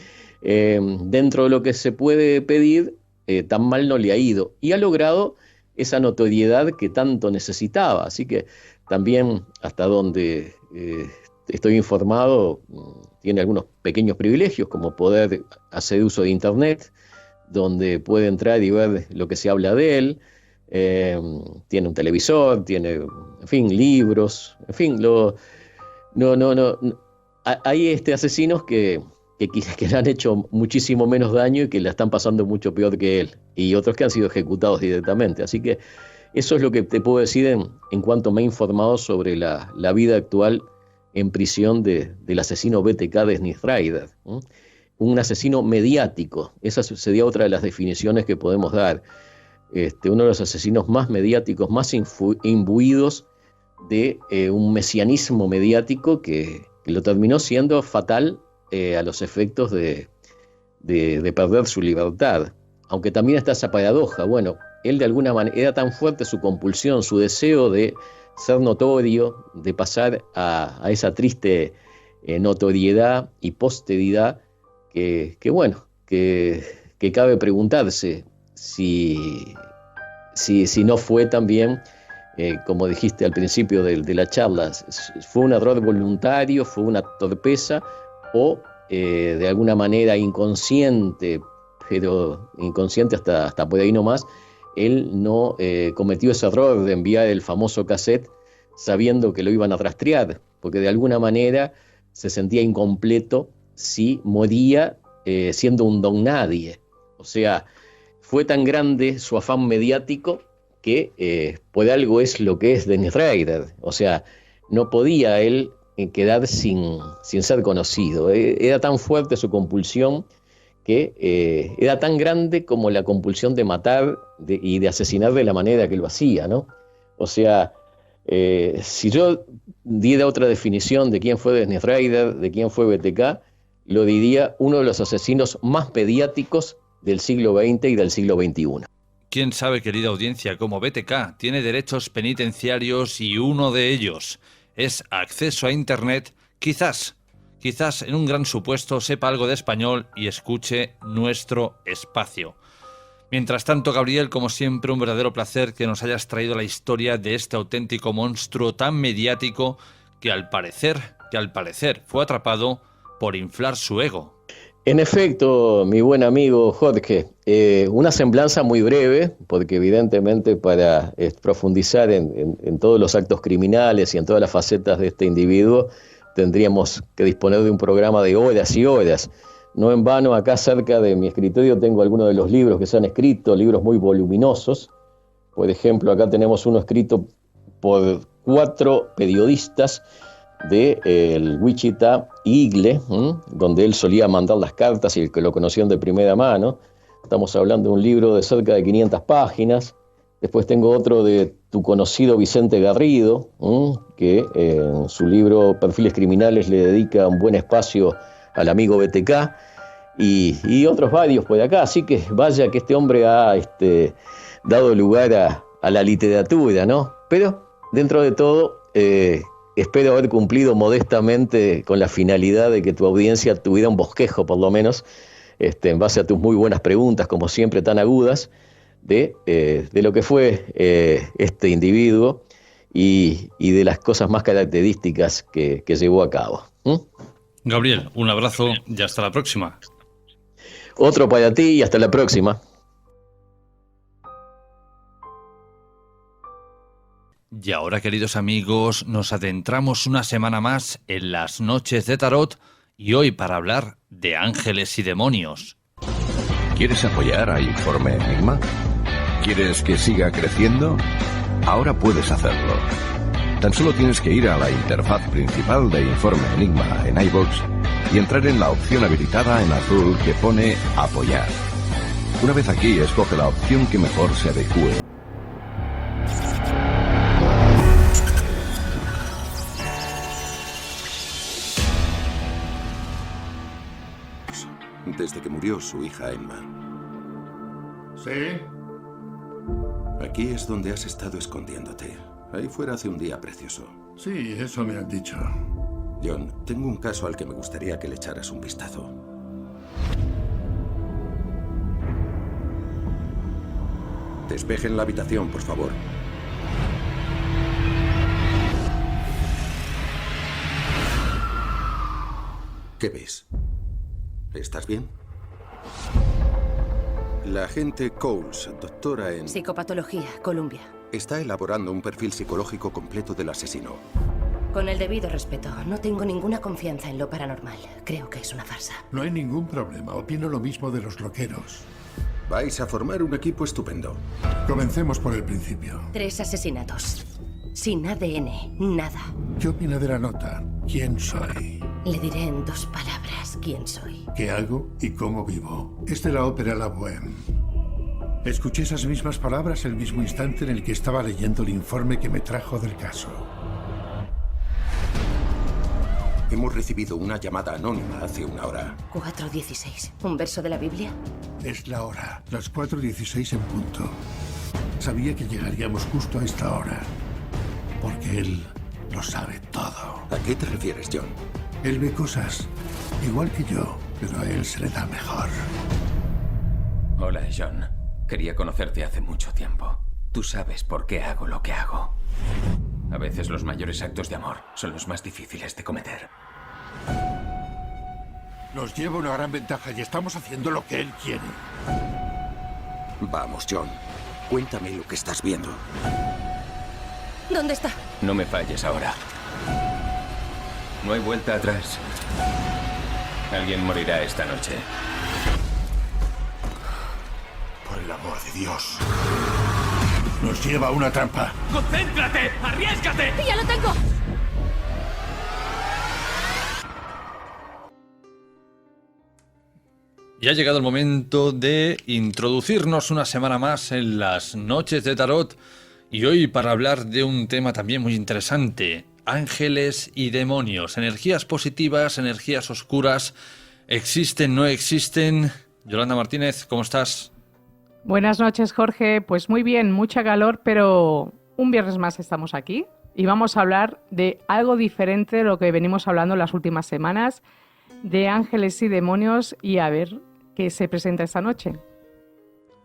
Dentro de lo que se puede pedir, tan mal no le ha ido, y ha logrado esa notoriedad que tanto necesitaba. Así que también, hasta donde estoy informado, tiene algunos pequeños privilegios, como poder hacer uso de Internet, donde puede entrar y ver lo que se habla de él. tiene un televisor, tiene, en fin, libros, en fin, hay asesinos que le han hecho muchísimo menos daño y que la están pasando mucho peor que él, y otros que han sido ejecutados directamente. Así que eso es lo que te puedo decir en cuanto me he informado sobre la vida actual en prisión del asesino BTK de Sniff Rider. Un asesino mediático, esa sería otra de las definiciones que podemos dar. Uno de los asesinos más mediáticos, más imbuidos de un mesianismo mediático que lo terminó siendo fatal a los efectos de perder su libertad. Aunque también está esa paradoja. Bueno, él de alguna manera era tan fuerte su compulsión, su deseo de ser notorio, de pasar a esa triste notoriedad y posteridad, que cabe preguntarse si no fue también, como dijiste al principio de la charla, fue un error voluntario, fue una torpeza, o de alguna manera inconsciente, pero inconsciente hasta por ahí nomás, él no cometió ese error de enviar el famoso cassette sabiendo que lo iban a rastrear, porque de alguna manera se sentía incompleto si moría siendo un don nadie. O sea, fue tan grande su afán mediático que por algo es lo que es Dennis Rader. O sea, no podía él quedar sin ser conocido. Era tan fuerte su compulsión que era tan grande como la compulsión de matar y de asesinar de la manera que lo hacía, ¿no? O sea, si yo diera otra definición de quién fue Dennis Rader, de quién fue BTK, lo diría uno de los asesinos más mediáticos del siglo XX y del siglo XXI. ¿Quién sabe, querida audiencia, cómo BTK tiene derechos penitenciarios y uno de ellos es acceso a Internet? Quizás en un gran supuesto sepa algo de español y escuche nuestro espacio. Mientras tanto, Gabriel, como siempre, un verdadero placer que nos hayas traído la historia de este auténtico monstruo tan mediático que al parecer fue atrapado por inflar su ego. En efecto, mi buen amigo Jorge, una semblanza muy breve, porque evidentemente para profundizar en todos los actos criminales y en todas las facetas de este individuo, tendríamos que disponer de un programa de horas y horas. No en vano, acá cerca de mi escritorio tengo algunos de los libros que se han escrito, libros muy voluminosos. Por ejemplo, acá tenemos uno escrito por 4 periodistas del Wichita Eagle, donde él solía mandar las cartas y el que lo conocían de primera mano. Estamos hablando de un libro de cerca de 500 páginas. Después tengo otro de tu conocido Vicente Garrido, que en su libro Perfiles Criminales le dedica un buen espacio al amigo BTK, y otros varios por acá. Así que vaya que este hombre ha dado lugar a la literatura, ¿no? Pero dentro de todo, espero haber cumplido modestamente con la finalidad de que tu audiencia tuviera un bosquejo, por lo menos, en base a tus muy buenas preguntas, como siempre tan agudas, de lo que fue este individuo y de las cosas más características que llevó a cabo. Gabriel, un abrazo y hasta la próxima. Otro para ti y hasta la próxima. Y ahora, queridos amigos, nos adentramos una semana más en las noches de Tarot, y hoy para hablar de ángeles y demonios. ¿Quieres apoyar a Informe Enigma? ¿Quieres que siga creciendo? Ahora puedes hacerlo. Tan solo tienes que ir a la interfaz principal de Informe Enigma en iVoox y entrar en la opción habilitada en azul que pone Apoyar. Una vez aquí, escoge la opción que mejor se adecue. Desde que murió su hija Emma. ¿Sí? Aquí es donde has estado escondiéndote. Ahí fuera hace un día precioso. Sí, eso me han dicho. John, tengo un caso al que me gustaría que le echaras un vistazo. Despejen la habitación, por favor. ¿Qué ves? ¿Estás bien? La agente Coles, doctora en... Psicopatología, Columbia. Está elaborando un perfil psicológico completo del asesino. Con el debido respeto, no tengo ninguna confianza en lo paranormal. Creo que es una farsa. No hay ningún problema. Opino lo mismo de los loqueros. Vais a formar un equipo estupendo. Comencemos por el principio. 3 asesinatos. Sin ADN, nada. ¿Qué opina de la nota? ¿Quién soy? Le diré en 2 palabras quién soy. ¿Qué hago y cómo vivo? Es de la ópera La Bohème. Escuché esas mismas palabras el mismo instante en el que estaba leyendo el informe que me trajo del caso. Hemos recibido una llamada anónima hace una hora. 4:16. ¿Un verso de la Biblia? Es la hora, las 4:16 en punto. Sabía que llegaríamos justo a esta hora, porque él lo sabe todo. ¿A qué te refieres, John? Él ve cosas igual que yo, pero a él se le da mejor. Hola, John. Quería conocerte hace mucho tiempo. Tú sabes por qué hago lo que hago. A veces los mayores actos de amor son los más difíciles de cometer. Nos lleva una gran ventaja y estamos haciendo lo que él quiere. Vamos, John. Cuéntame lo que estás viendo. ¿Dónde está? No me falles ahora. No hay vuelta atrás. Alguien morirá esta noche. Por el amor de Dios. Nos lleva a una trampa. ¡Concéntrate! ¡Arriésgate! ¡Ya lo tengo! Y ha llegado el momento de introducirnos una semana más en las noches de Tarot. Y hoy para hablar de un tema también muy interesante. Ángeles y demonios. Energías positivas, energías oscuras. ¿Existen, no existen? Yolanda Martínez, ¿cómo estás? Buenas noches, Jorge. Pues muy bien, mucha calor, pero un viernes más estamos aquí y vamos a hablar de algo diferente de lo que venimos hablando las últimas semanas, de ángeles y demonios, y a ver qué se presenta esta noche.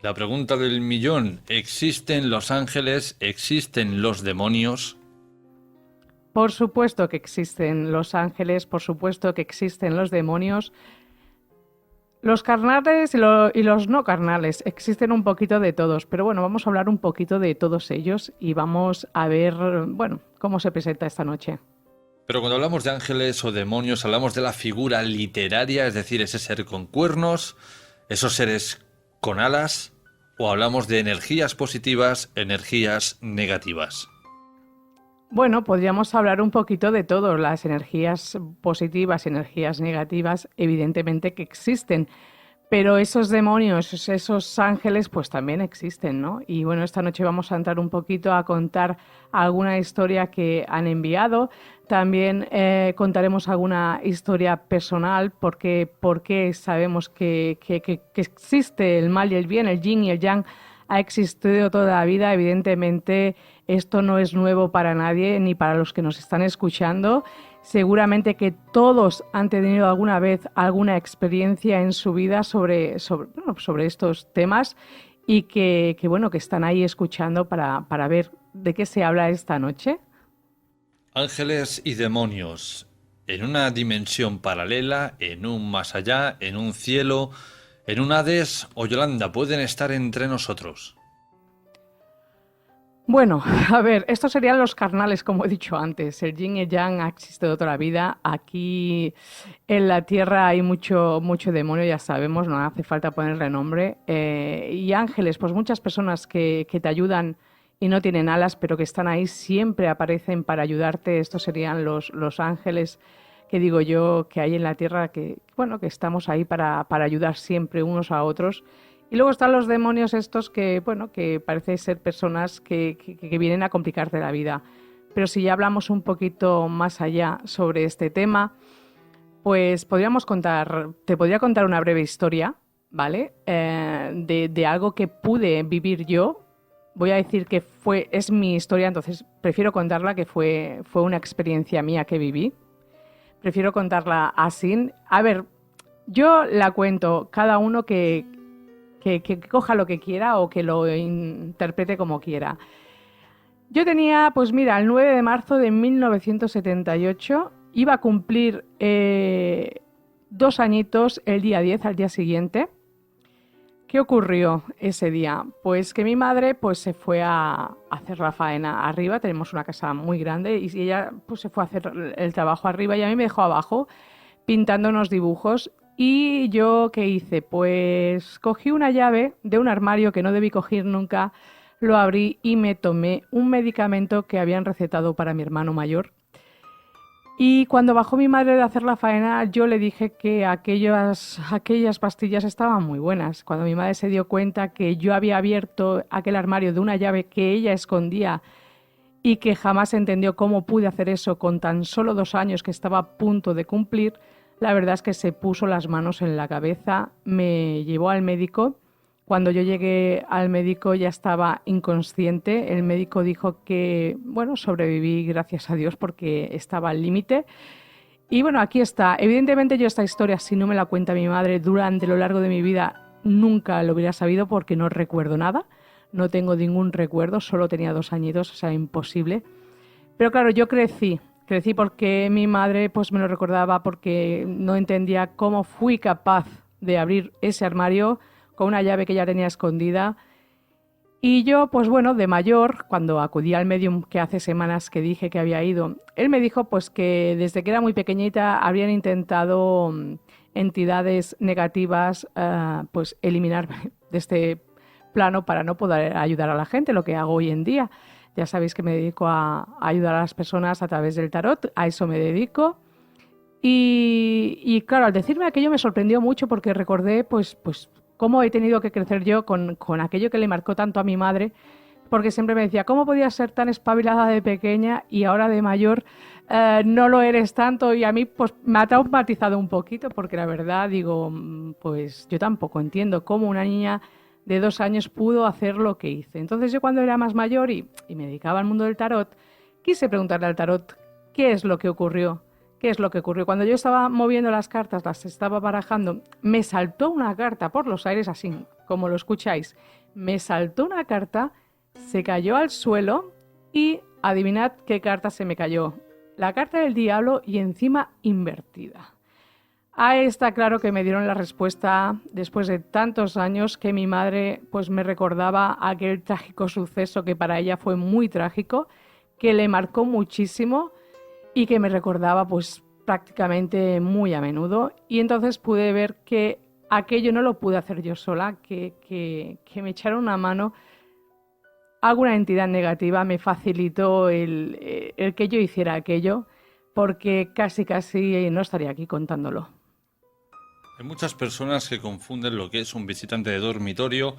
La pregunta del millón: ¿existen los ángeles? ¿Existen los demonios? Por supuesto que existen los ángeles, por supuesto que existen los demonios. Los carnales y los no carnales, existen un poquito de todos, pero bueno, vamos a hablar un poquito de todos ellos y vamos a ver, bueno, cómo se presenta esta noche. Pero cuando hablamos de ángeles o demonios, hablamos de la figura literaria, es decir, ese ser con cuernos, esos seres con alas, o hablamos de energías positivas, energías negativas. Bueno, podríamos hablar un poquito de todo. Las energías positivas y energías negativas, evidentemente que existen, pero esos demonios, esos ángeles, pues también existen, ¿no? Y bueno, esta noche vamos a entrar un poquito a contar alguna historia que han enviado. También contaremos alguna historia personal, porque sabemos que existe el mal y el bien, el yin y el yang. Ha existido toda la vida, evidentemente esto no es nuevo para nadie, ni para los que nos están escuchando. Seguramente que todos han tenido alguna vez alguna experiencia en su vida sobre estos temas y que están ahí escuchando para ver de qué se habla esta noche. Ángeles y demonios, en una dimensión paralela, en un más allá, en un cielo, en un Hades, o Yolanda, pueden estar entre nosotros. Bueno, a ver, estos serían los carnales, como he dicho antes. El yin y el yang ha existido toda la vida. Aquí en la Tierra hay mucho demonio, ya sabemos, no hace falta ponerle nombre. Y ángeles, pues muchas personas que te ayudan y no tienen alas, pero que están ahí, siempre aparecen para ayudarte. Estos serían los ángeles que digo yo que hay en la Tierra, que estamos ahí para ayudar siempre unos a otros. Y luego están los demonios estos que parece ser personas que vienen a complicarte la vida. Pero si ya hablamos un poquito más allá sobre este tema, pues te podría contar una breve historia, ¿vale? De algo que pude vivir yo. Voy a decir que es mi historia, entonces prefiero contarla, que fue una experiencia mía que viví. Prefiero contarla así. A ver, yo la cuento, cada uno que coja lo que quiera o que lo interprete como quiera. Yo tenía, pues mira, el 9 de marzo de 1978, iba a cumplir 2 añitos el día 10, al día siguiente. ¿Qué ocurrió ese día? Pues que mi madre pues se fue a hacer la faena arriba, tenemos una casa muy grande y ella pues se fue a hacer el trabajo arriba y a mí me dejó abajo pintando unos dibujos. ¿Y yo qué hice? Pues cogí una llave de un armario que no debí coger nunca, lo abrí y me tomé un medicamento que habían recetado para mi hermano mayor. Y cuando bajó mi madre de hacer la faena, yo le dije que aquellas pastillas estaban muy buenas. Cuando mi madre se dio cuenta que yo había abierto aquel armario de una llave que ella escondía y que jamás entendió cómo pude hacer eso con tan solo 2 años que estaba a punto de cumplir, la verdad es que se puso las manos en la cabeza, me llevó al médico. Cuando yo llegué al médico ya estaba inconsciente. El médico dijo que, bueno, sobreviví gracias a Dios porque estaba al límite. Y bueno, aquí está. Evidentemente yo esta historia, si no me la cuenta mi madre durante lo largo de mi vida, nunca lo hubiera sabido porque no recuerdo nada. No tengo ningún recuerdo, solo tenía 2 añitos, o sea, imposible. Pero claro, yo crecí porque mi madre pues me lo recordaba porque no entendía cómo fui capaz de abrir ese armario con una llave que ya tenía escondida. Y yo, pues bueno, de mayor, cuando acudí al médium, que hace semanas que dije que había ido, él me dijo pues que desde que era muy pequeñita habrían intentado entidades negativas pues eliminarme de este plano para no poder ayudar a la gente, lo que hago hoy en día. Ya sabéis que me dedico a ayudar a las personas a través del tarot, a eso me dedico. Y claro, al decirme aquello me sorprendió mucho porque recordé pues cómo he tenido que crecer yo con aquello que le marcó tanto a mi madre, porque siempre me decía, ¿cómo podías ser tan espabilada de pequeña y ahora de mayor no lo eres tanto? Y a mí pues me ha traumatizado un poquito, porque la verdad digo, pues yo tampoco entiendo cómo una niña de 2 años pudo hacer lo que hice. Entonces yo cuando era más mayor y me dedicaba al mundo del tarot, quise preguntarle al tarot qué es lo que ocurrió. ¿Qué es lo que ocurrió? Cuando yo estaba moviendo las cartas, las estaba barajando, me saltó una carta por los aires, así como lo escucháis. Me saltó una carta, se cayó al suelo y adivinad qué carta se me cayó. La carta del diablo y encima invertida. Ahí está claro que me dieron la respuesta después de tantos años que mi madre pues me recordaba aquel trágico suceso que para ella fue muy trágico, que le marcó muchísimo y que me recordaba pues prácticamente muy a menudo. Y entonces pude ver que aquello no lo pude hacer yo sola, que me echaron una mano. Alguna entidad negativa me facilitó el que yo hiciera aquello, porque casi no estaría aquí contándolo. Hay muchas personas que confunden lo que es un visitante de dormitorio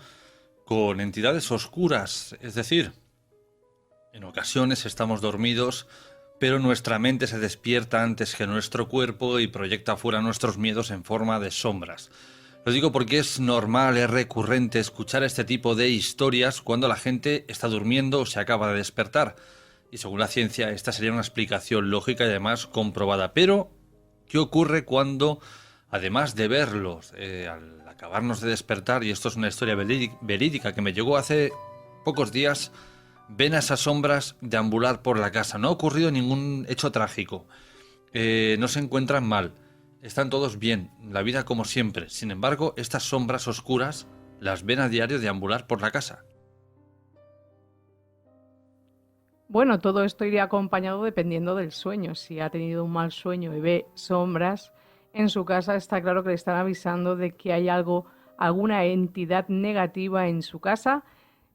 con entidades oscuras, es decir, en ocasiones estamos dormidos, pero nuestra mente se despierta antes que nuestro cuerpo y proyecta fuera nuestros miedos en forma de sombras. Lo digo porque es normal, es recurrente escuchar este tipo de historias cuando la gente está durmiendo o se acaba de despertar. Y según la ciencia, esta sería una explicación lógica y además comprobada. Pero, ¿qué ocurre cuando, además de verlos, al acabarnos de despertar, y esto es una historia verídica que me llegó hace pocos días, ven a esas sombras deambular por la casa? No ha ocurrido ningún hecho trágico. No se encuentran mal. Están todos bien. La vida como siempre. Sin embargo, estas sombras oscuras las ven a diario deambular por la casa. Bueno, todo esto iría acompañado dependiendo del sueño. Si ha tenido un mal sueño y ve sombras en su casa, está claro que le están avisando de que hay alguna entidad negativa en su casa.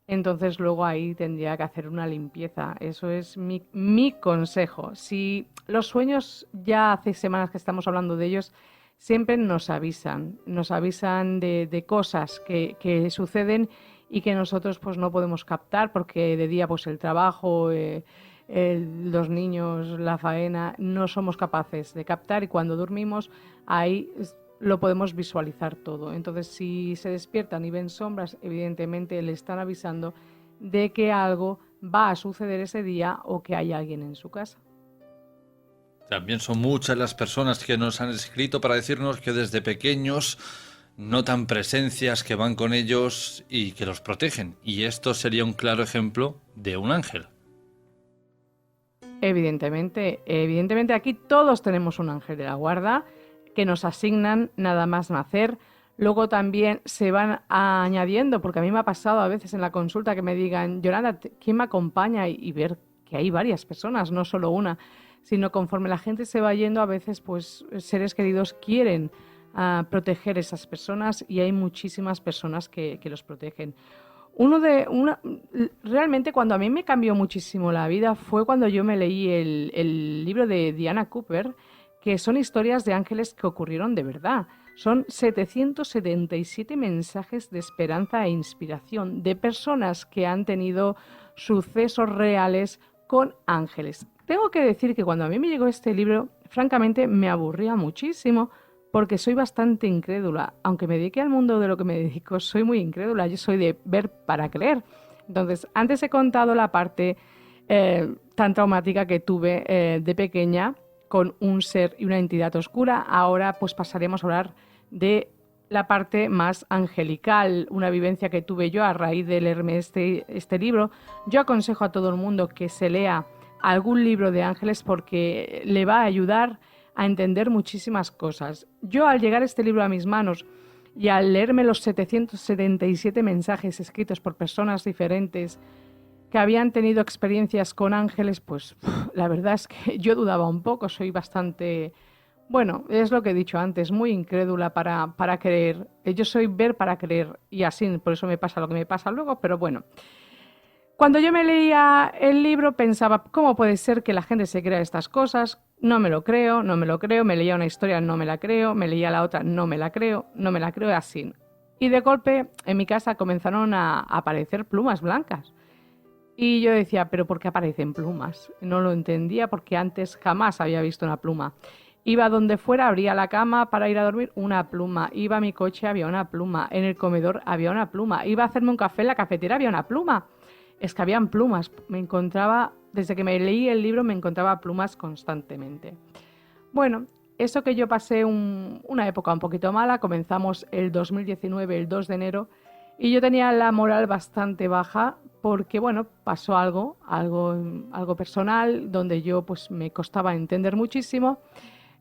Entonces luego ahí tendría que hacer una limpieza. Eso es mi consejo. Si los sueños, ya hace semanas que estamos hablando de ellos, siempre nos avisan de cosas que suceden y que nosotros pues no podemos captar porque de día pues el trabajo, los niños, la faena, no somos capaces de captar, y cuando dormimos ahí lo podemos visualizar todo. Entonces, si se despiertan y ven sombras, evidentemente le están avisando de que algo va a suceder ese día o que hay alguien en su casa. También son muchas las personas que nos han escrito para decirnos que desde pequeños notan presencias que van con ellos y que los protegen. Y esto sería un claro ejemplo de un ángel. Evidentemente aquí todos tenemos un ángel de la guarda que nos asignan nada más nacer. Luego también se van añadiendo, porque a mí me ha pasado a veces en la consulta que me digan, Yolanda, ¿quién me acompaña? Y ver que hay varias personas, no solo una, sino conforme la gente se va yendo, a veces pues seres queridos quieren proteger esas personas y hay muchísimas personas que los protegen. Realmente cuando a mí me cambió muchísimo la vida fue cuando yo me leí el libro de Diana Cooper, que son historias de ángeles que ocurrieron de verdad. Son 777 mensajes de esperanza e inspiración de personas que han tenido sucesos reales con ángeles. Tengo que decir que cuando a mí me llegó este libro, francamente me aburría muchísimo porque soy bastante incrédula. Aunque me dedique al mundo de lo que me dedico, soy muy incrédula. Yo soy de ver para creer. Entonces, antes he contado la parte tan traumática que tuve de pequeña con un ser y una entidad oscura. Ahora pues pasaremos a hablar de la parte más angelical, una vivencia que tuve yo a raíz de leerme este libro. Yo aconsejo a todo el mundo que se lea algún libro de ángeles porque le va a ayudar a entender muchísimas cosas. Yo al llegar este libro a mis manos y al leerme los 777 mensajes escritos por personas diferentes que habían tenido experiencias con ángeles, pues la verdad es que yo dudaba un poco, soy bastante, bueno, es lo que he dicho antes, muy incrédula para creer. Yo soy ver para creer y así, por eso me pasa lo que me pasa luego, pero bueno. Cuando yo me leía el libro pensaba, ¿cómo puede ser que la gente se crea estas cosas? No me lo creo, no me lo creo, me leía una historia, no me la creo, me leía la otra, no me la creo, no me la creo, así. Y de golpe en mi casa comenzaron a aparecer plumas blancas. Y yo decía, ¿pero por qué aparecen plumas? No lo entendía porque antes jamás había visto una pluma. Iba donde fuera, abría la cama para ir a dormir, una pluma. Iba a mi coche, había una pluma. En el comedor había una pluma. Iba a hacerme un café en la cafetera, había una pluma. Es que habían plumas. Me encontraba, desde que me leí el libro, me encontraba plumas constantemente. Bueno, eso que yo pasé una época un poquito mala, comenzamos el 2019, el 2 de enero, y yo tenía la moral bastante baja porque, bueno, pasó algo personal, donde yo pues me costaba entender muchísimo.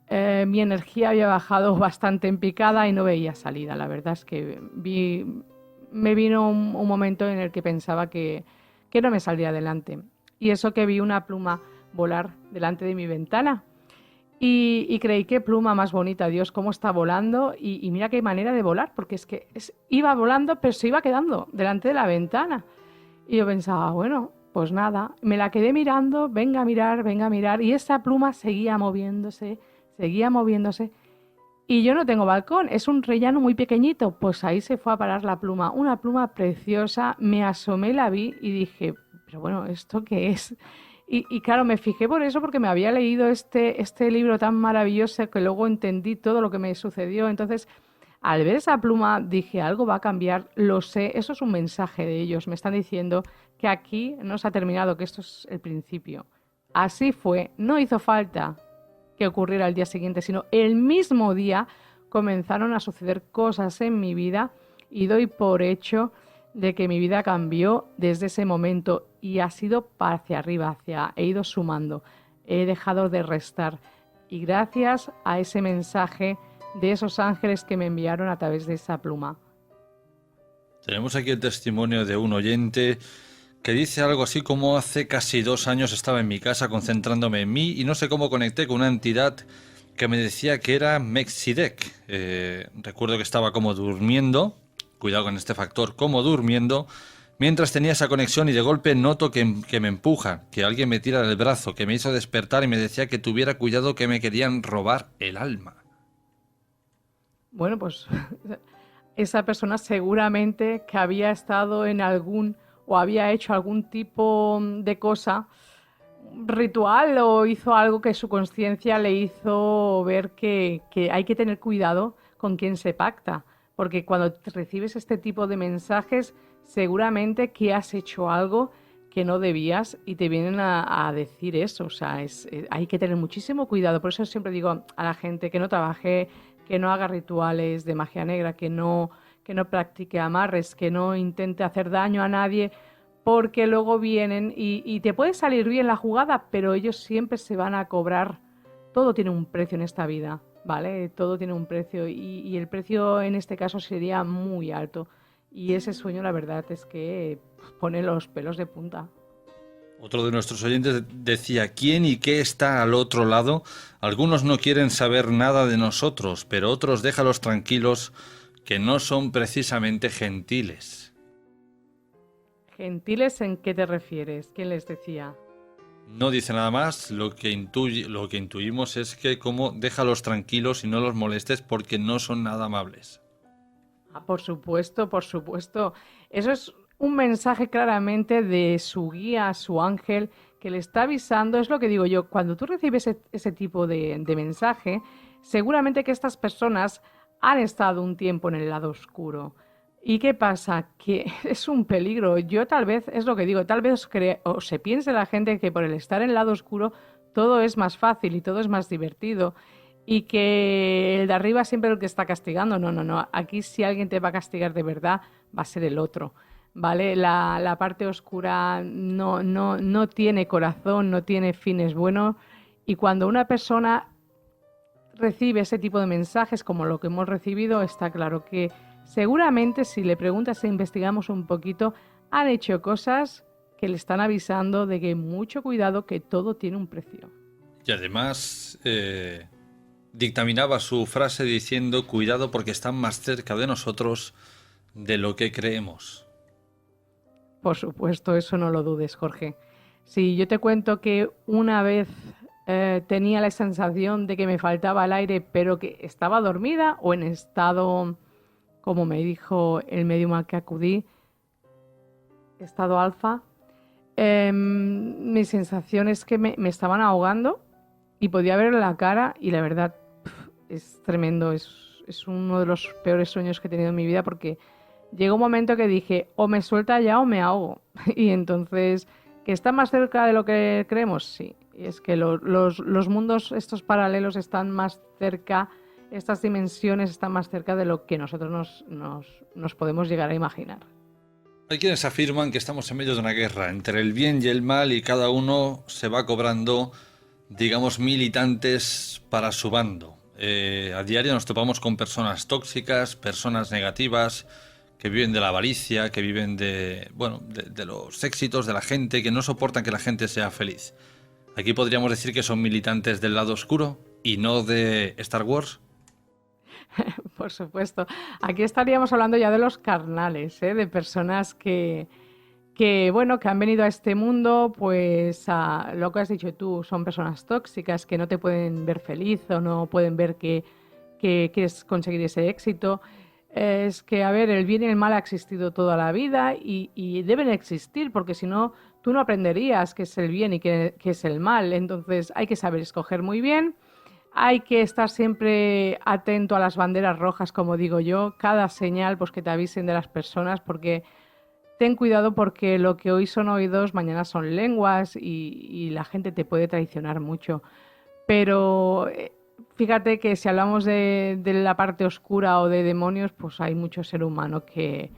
Mi energía había bajado bastante en picada y no veía salida. La verdad es que me vino un momento en el que pensaba que no me saldría adelante. Y eso que vi una pluma volar delante de mi ventana. Y creí, qué pluma más bonita, Dios, cómo está volando. Y mira qué manera de volar, porque es que iba volando, pero se iba quedando delante de la ventana. Y yo pensaba, bueno, pues nada. Me la quedé mirando, venga a mirar. Y esa pluma seguía moviéndose. Y yo no tengo balcón, es un rellano muy pequeñito. Pues ahí se fue a parar la pluma, una pluma preciosa. Me asomé, la vi y dije, pero bueno, ¿esto qué es? Y claro, me fijé por eso, porque me había leído este libro tan maravilloso que luego entendí todo lo que me sucedió. Entonces, al ver esa pluma, dije, algo va a cambiar, lo sé, eso es un mensaje de ellos. Me están diciendo que aquí no se ha terminado, que esto es el principio. Así fue, no hizo falta que ocurriera al día siguiente, sino el mismo día comenzaron a suceder cosas en mi vida y doy por hecho de que mi vida cambió desde ese momento y ha sido hacia arriba, he ido sumando, he dejado de restar y gracias a ese mensaje de esos ángeles que me enviaron a través de esa pluma. Tenemos aquí el testimonio de un oyente que dice algo así como: hace casi 2 años estaba en mi casa concentrándome en mí y no sé cómo conecté con una entidad que me decía que era Mexidec. Recuerdo que estaba como durmiendo, cuidado con este factor, como durmiendo, mientras tenía esa conexión y de golpe noto que me empuja, que alguien me tira del brazo, que me hizo despertar y me decía que tuviera cuidado, que me querían robar el alma. Bueno, pues esa persona seguramente que había estado en o había hecho algún tipo de cosa ritual o hizo algo que su conciencia le hizo ver que hay que tener cuidado con quién se pacta, porque cuando recibes este tipo de mensajes seguramente que has hecho algo que no debías y te vienen a decir eso. O sea, hay que tener muchísimo cuidado. Por eso siempre digo a la gente que no trabaje, que no haga rituales de magia negra, que no practique amarres, que no intente hacer daño a nadie, porque luego vienen y te puede salir bien la jugada, pero ellos siempre se van a cobrar. Todo tiene un precio en esta vida. ¿vale? Todo tiene un precio y el precio en este caso sería muy alto. Y ese sueño, la verdad, es que pone los pelos de punta. Otro de nuestros oyentes decía, ¿quién y qué está al otro lado? Algunos no quieren saber nada de nosotros, pero otros déjalos tranquilos, que no son precisamente gentiles. ¿Gentiles en qué te refieres? ¿Quién les decía? No dice nada más, lo que intuimos es que como déjalos tranquilos y no los molestes porque no son nada amables. Ah, por supuesto, por supuesto. Eso es un mensaje claramente de su guía, su ángel, que le está avisando. Es lo que digo yo, cuando tú recibes ese tipo de mensaje, seguramente que estas personas han estado un tiempo en el lado oscuro. ¿Y qué pasa? Que es un peligro. Yo tal vez, es lo que digo, tal vez o se piense la gente que por el estar en el lado oscuro todo es más fácil y todo es más divertido. Y que el de arriba siempre es el que está castigando. No, no, no. Aquí si alguien te va a castigar de verdad, va a ser el otro. ¿Vale? La parte oscura no tiene corazón, no tiene fines buenos. Y cuando una persona recibe ese tipo de mensajes como lo que hemos recibido, está claro que seguramente si le preguntas e investigamos un poquito, han hecho cosas que le están avisando de que mucho cuidado, que todo tiene un precio. Y además dictaminaba su frase diciendo, cuidado porque están más cerca de nosotros de lo que creemos. Por supuesto, eso no lo dudes, Jorge. Si yo te cuento que una vez tenía la sensación de que me faltaba el aire, pero que estaba dormida o en estado, como me dijo el médium al que acudí, estado alfa, mi sensación es que me estaban ahogando y podía ver la cara y la verdad es tremendo, es uno de los peores sueños que he tenido en mi vida porque llegó un momento que dije, o me suelta ya o me ahogo. Y entonces, ¿que está más cerca de lo que creemos? Sí. Y es que los mundos, estos paralelos, están más cerca, estas dimensiones están más cerca de lo que nosotros nos podemos llegar a imaginar. Hay quienes afirman que estamos en medio de una guerra entre el bien y el mal y cada uno se va cobrando, digamos, militantes para su bando. A diario nos topamos con personas tóxicas, personas negativas, que viven de la avaricia, que viven de los éxitos de la gente, que no soportan que la gente sea feliz. Aquí podríamos decir que son militantes del lado oscuro y no de Star Wars. Por supuesto. Aquí estaríamos hablando ya de los carnales, de personas que han venido a este mundo, pues a lo que has dicho tú, son personas tóxicas que no te pueden ver feliz o no pueden ver que quieres conseguir ese éxito. Es que, a ver, el bien y el mal ha existido toda la vida y deben existir, porque si no, tú no aprenderías qué es el bien y qué es el mal. Entonces hay que saber escoger muy bien, hay que estar siempre atento a las banderas rojas, como digo yo, cada señal pues que te avisen de las personas, porque ten cuidado porque lo que hoy son oídos, mañana son lenguas y la gente te puede traicionar mucho. Pero fíjate que si hablamos de la parte oscura o de demonios, pues hay mucho ser humano que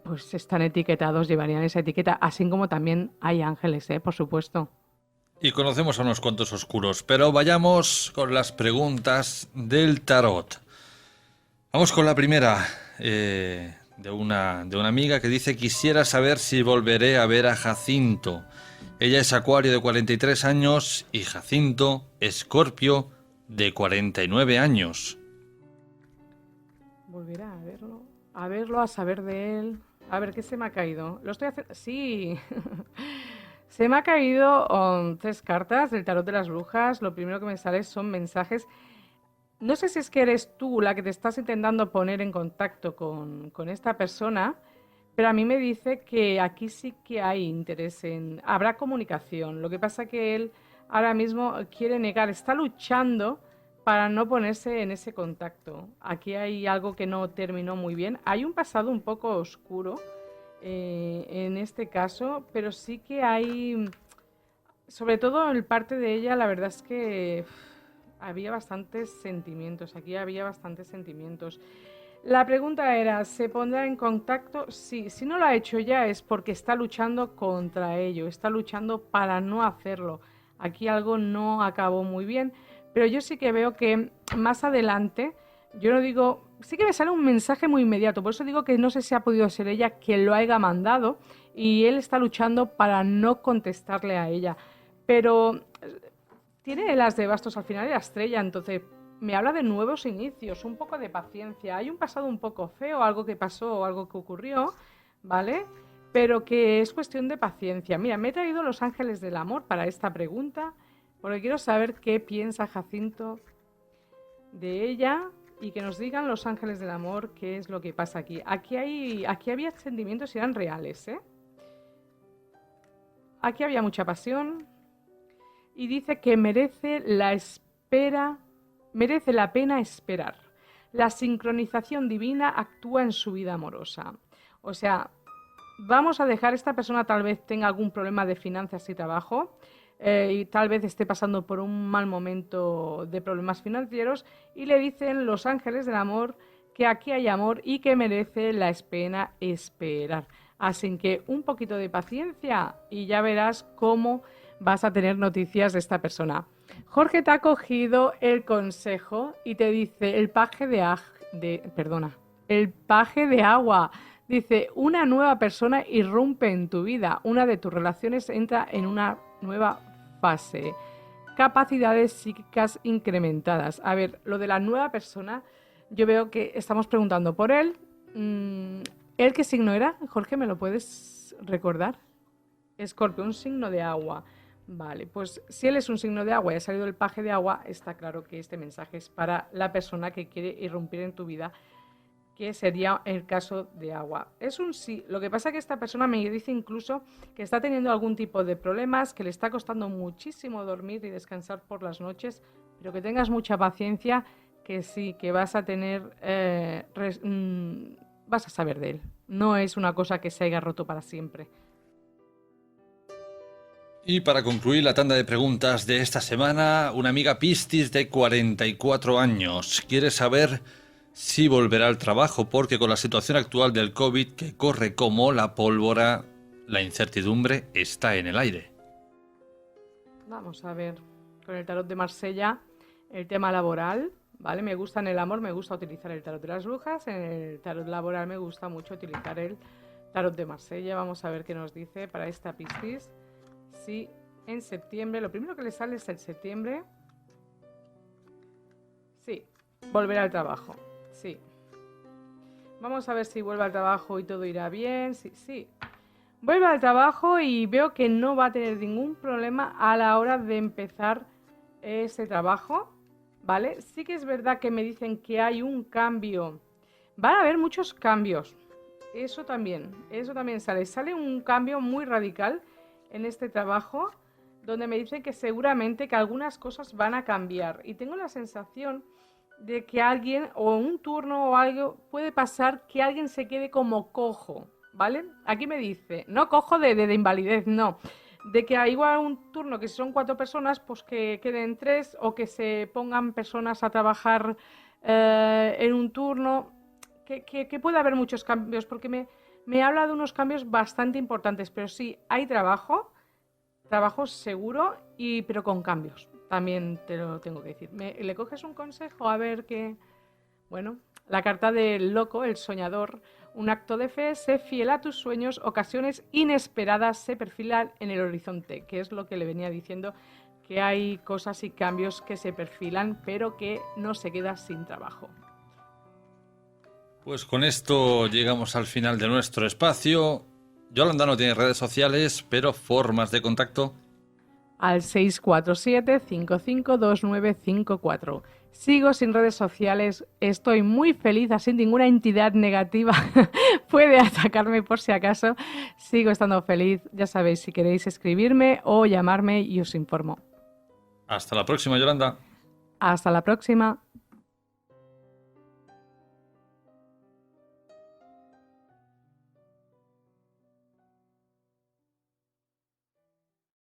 pues están etiquetados, llevarían esa etiqueta, así como también hay ángeles, por supuesto. Y conocemos a unos cuantos oscuros, pero vayamos con las preguntas del tarot. Vamos con la primera, de una amiga que dice: quisiera saber si volveré a ver a Jacinto. Ella es Acuario de 43 años y Jacinto, Escorpio de 49 años. Volverá a verlo, a saber de él. A ver, ¿qué se me ha caído? Lo estoy haciendo... Sí. Se me ha caído 3 cartas del tarot de las brujas. Lo primero que me sale son mensajes. No sé si es que eres tú la que te estás intentando poner en contacto con esta persona, pero a mí me dice que aquí sí que hay interés habrá comunicación. Lo que pasa que él ahora mismo quiere negar, está luchando para no ponerse en ese contacto. Aquí hay algo que no terminó muy bien. Hay un pasado un poco oscuro en este caso, pero sí que hay, sobre todo en parte de ella, la verdad es que había bastantes sentimientos, aquí había bastantes sentimientos. La pregunta era, ¿se pondrá en contacto? Sí, si no lo ha hecho ya es porque está luchando contra ello, está luchando para no hacerlo. Aquí algo no acabó muy bien, pero yo sí que veo que más adelante, yo no digo, sí que me sale un mensaje muy inmediato, por eso digo que no sé si ha podido ser ella quien lo haya mandado y él está luchando para no contestarle a ella, pero tiene el as de bastos al final de la estrella, entonces me habla de nuevos inicios, un poco de paciencia, hay un pasado un poco feo, algo que pasó o algo que ocurrió, ¿vale? Pero que es cuestión de paciencia. Mira, me he traído los ángeles del amor para esta pregunta, porque quiero saber qué piensa Jacinto de ella y que nos digan los ángeles del amor qué es lo que pasa aquí. Aquí había sentimientos y eran reales, ¿eh? Aquí había mucha pasión y dice que merece la pena esperar. La sincronización divina actúa en su vida amorosa. O sea, vamos a dejar, esta persona tal vez tenga algún problema de finanzas y trabajo, y tal vez esté pasando por un mal momento de problemas financieros, y le dicen los ángeles del amor que aquí hay amor y que merece la pena esperar. Así que un poquito de paciencia y ya verás cómo vas a tener noticias de esta persona. Jorge te ha cogido el consejo y te dice el paje de agua. Dice, una nueva persona irrumpe en tu vida, una de tus relaciones entra en una nueva fase. Capacidades psíquicas incrementadas. A ver, lo de la nueva persona, yo veo que estamos preguntando por él. ¿Él qué signo era? Jorge, ¿me lo puedes recordar? Escorpio, un signo de agua. Vale, pues si él es un signo de agua y ha salido el paje de agua, está claro que este mensaje es para la persona que quiere irrumpir en tu vida, que sería el caso de agua. Es un sí. Lo que pasa es que esta persona me dice incluso que está teniendo algún tipo de problemas, que le está costando muchísimo dormir y descansar por las noches, pero que tengas mucha paciencia, que sí, que vas a tener, vas a saber de él. No es una cosa que se haya roto para siempre. Y para concluir la tanda de preguntas de esta semana, una amiga Piscis de 44 años quiere saber si volverá al trabajo, porque con la situación actual del COVID que corre como la pólvora, la incertidumbre está en el aire. Vamos a ver, con el tarot de Marsella, el tema laboral, ¿vale? Me gusta en el amor, me gusta utilizar el tarot de las brujas, en el tarot laboral me gusta mucho utilizar el tarot de Marsella. Vamos a ver qué nos dice para esta Piscis. Sí, en septiembre, lo primero que le sale es el septiembre. Sí, volverá al trabajo. Sí. Vamos a ver si vuelve al trabajo y todo irá bien. Sí. Vuelve al trabajo y veo que no va a tener ningún problema a la hora de empezar ese trabajo, ¿vale? Sí que es verdad que me dicen que hay un cambio. Van a haber muchos cambios. Eso también sale. Sale un cambio muy radical en este trabajo, donde me dicen que seguramente que algunas cosas van a cambiar. Y tengo la sensación de que alguien, o un turno o algo, puede pasar que alguien se quede como cojo, ¿vale? Aquí me dice, no cojo de invalidez, no. De que igual un turno que si son 4 personas, pues que queden 3, o que se pongan personas a trabajar en un turno, que puede haber muchos cambios, porque me habla de unos cambios bastante importantes, pero sí, hay trabajo seguro, pero con cambios. También te lo tengo que decir. ¿Le coges un consejo? A ver qué... Bueno, la carta del loco, el soñador. Un acto de fe, sé fiel a tus sueños, ocasiones inesperadas se perfilan en el horizonte, que es lo que le venía diciendo, que hay cosas y cambios que se perfilan, pero que no se queda sin trabajo. Pues con esto llegamos al final de nuestro espacio. Yolanda no tiene redes sociales, pero formas de contacto. Al 647-552954. Sigo sin redes sociales, estoy muy feliz, así ninguna entidad negativa puede atacarme por si acaso. Sigo estando feliz, ya sabéis, si queréis escribirme o llamarme y os informo. Hasta la próxima, Yolanda. Hasta la próxima.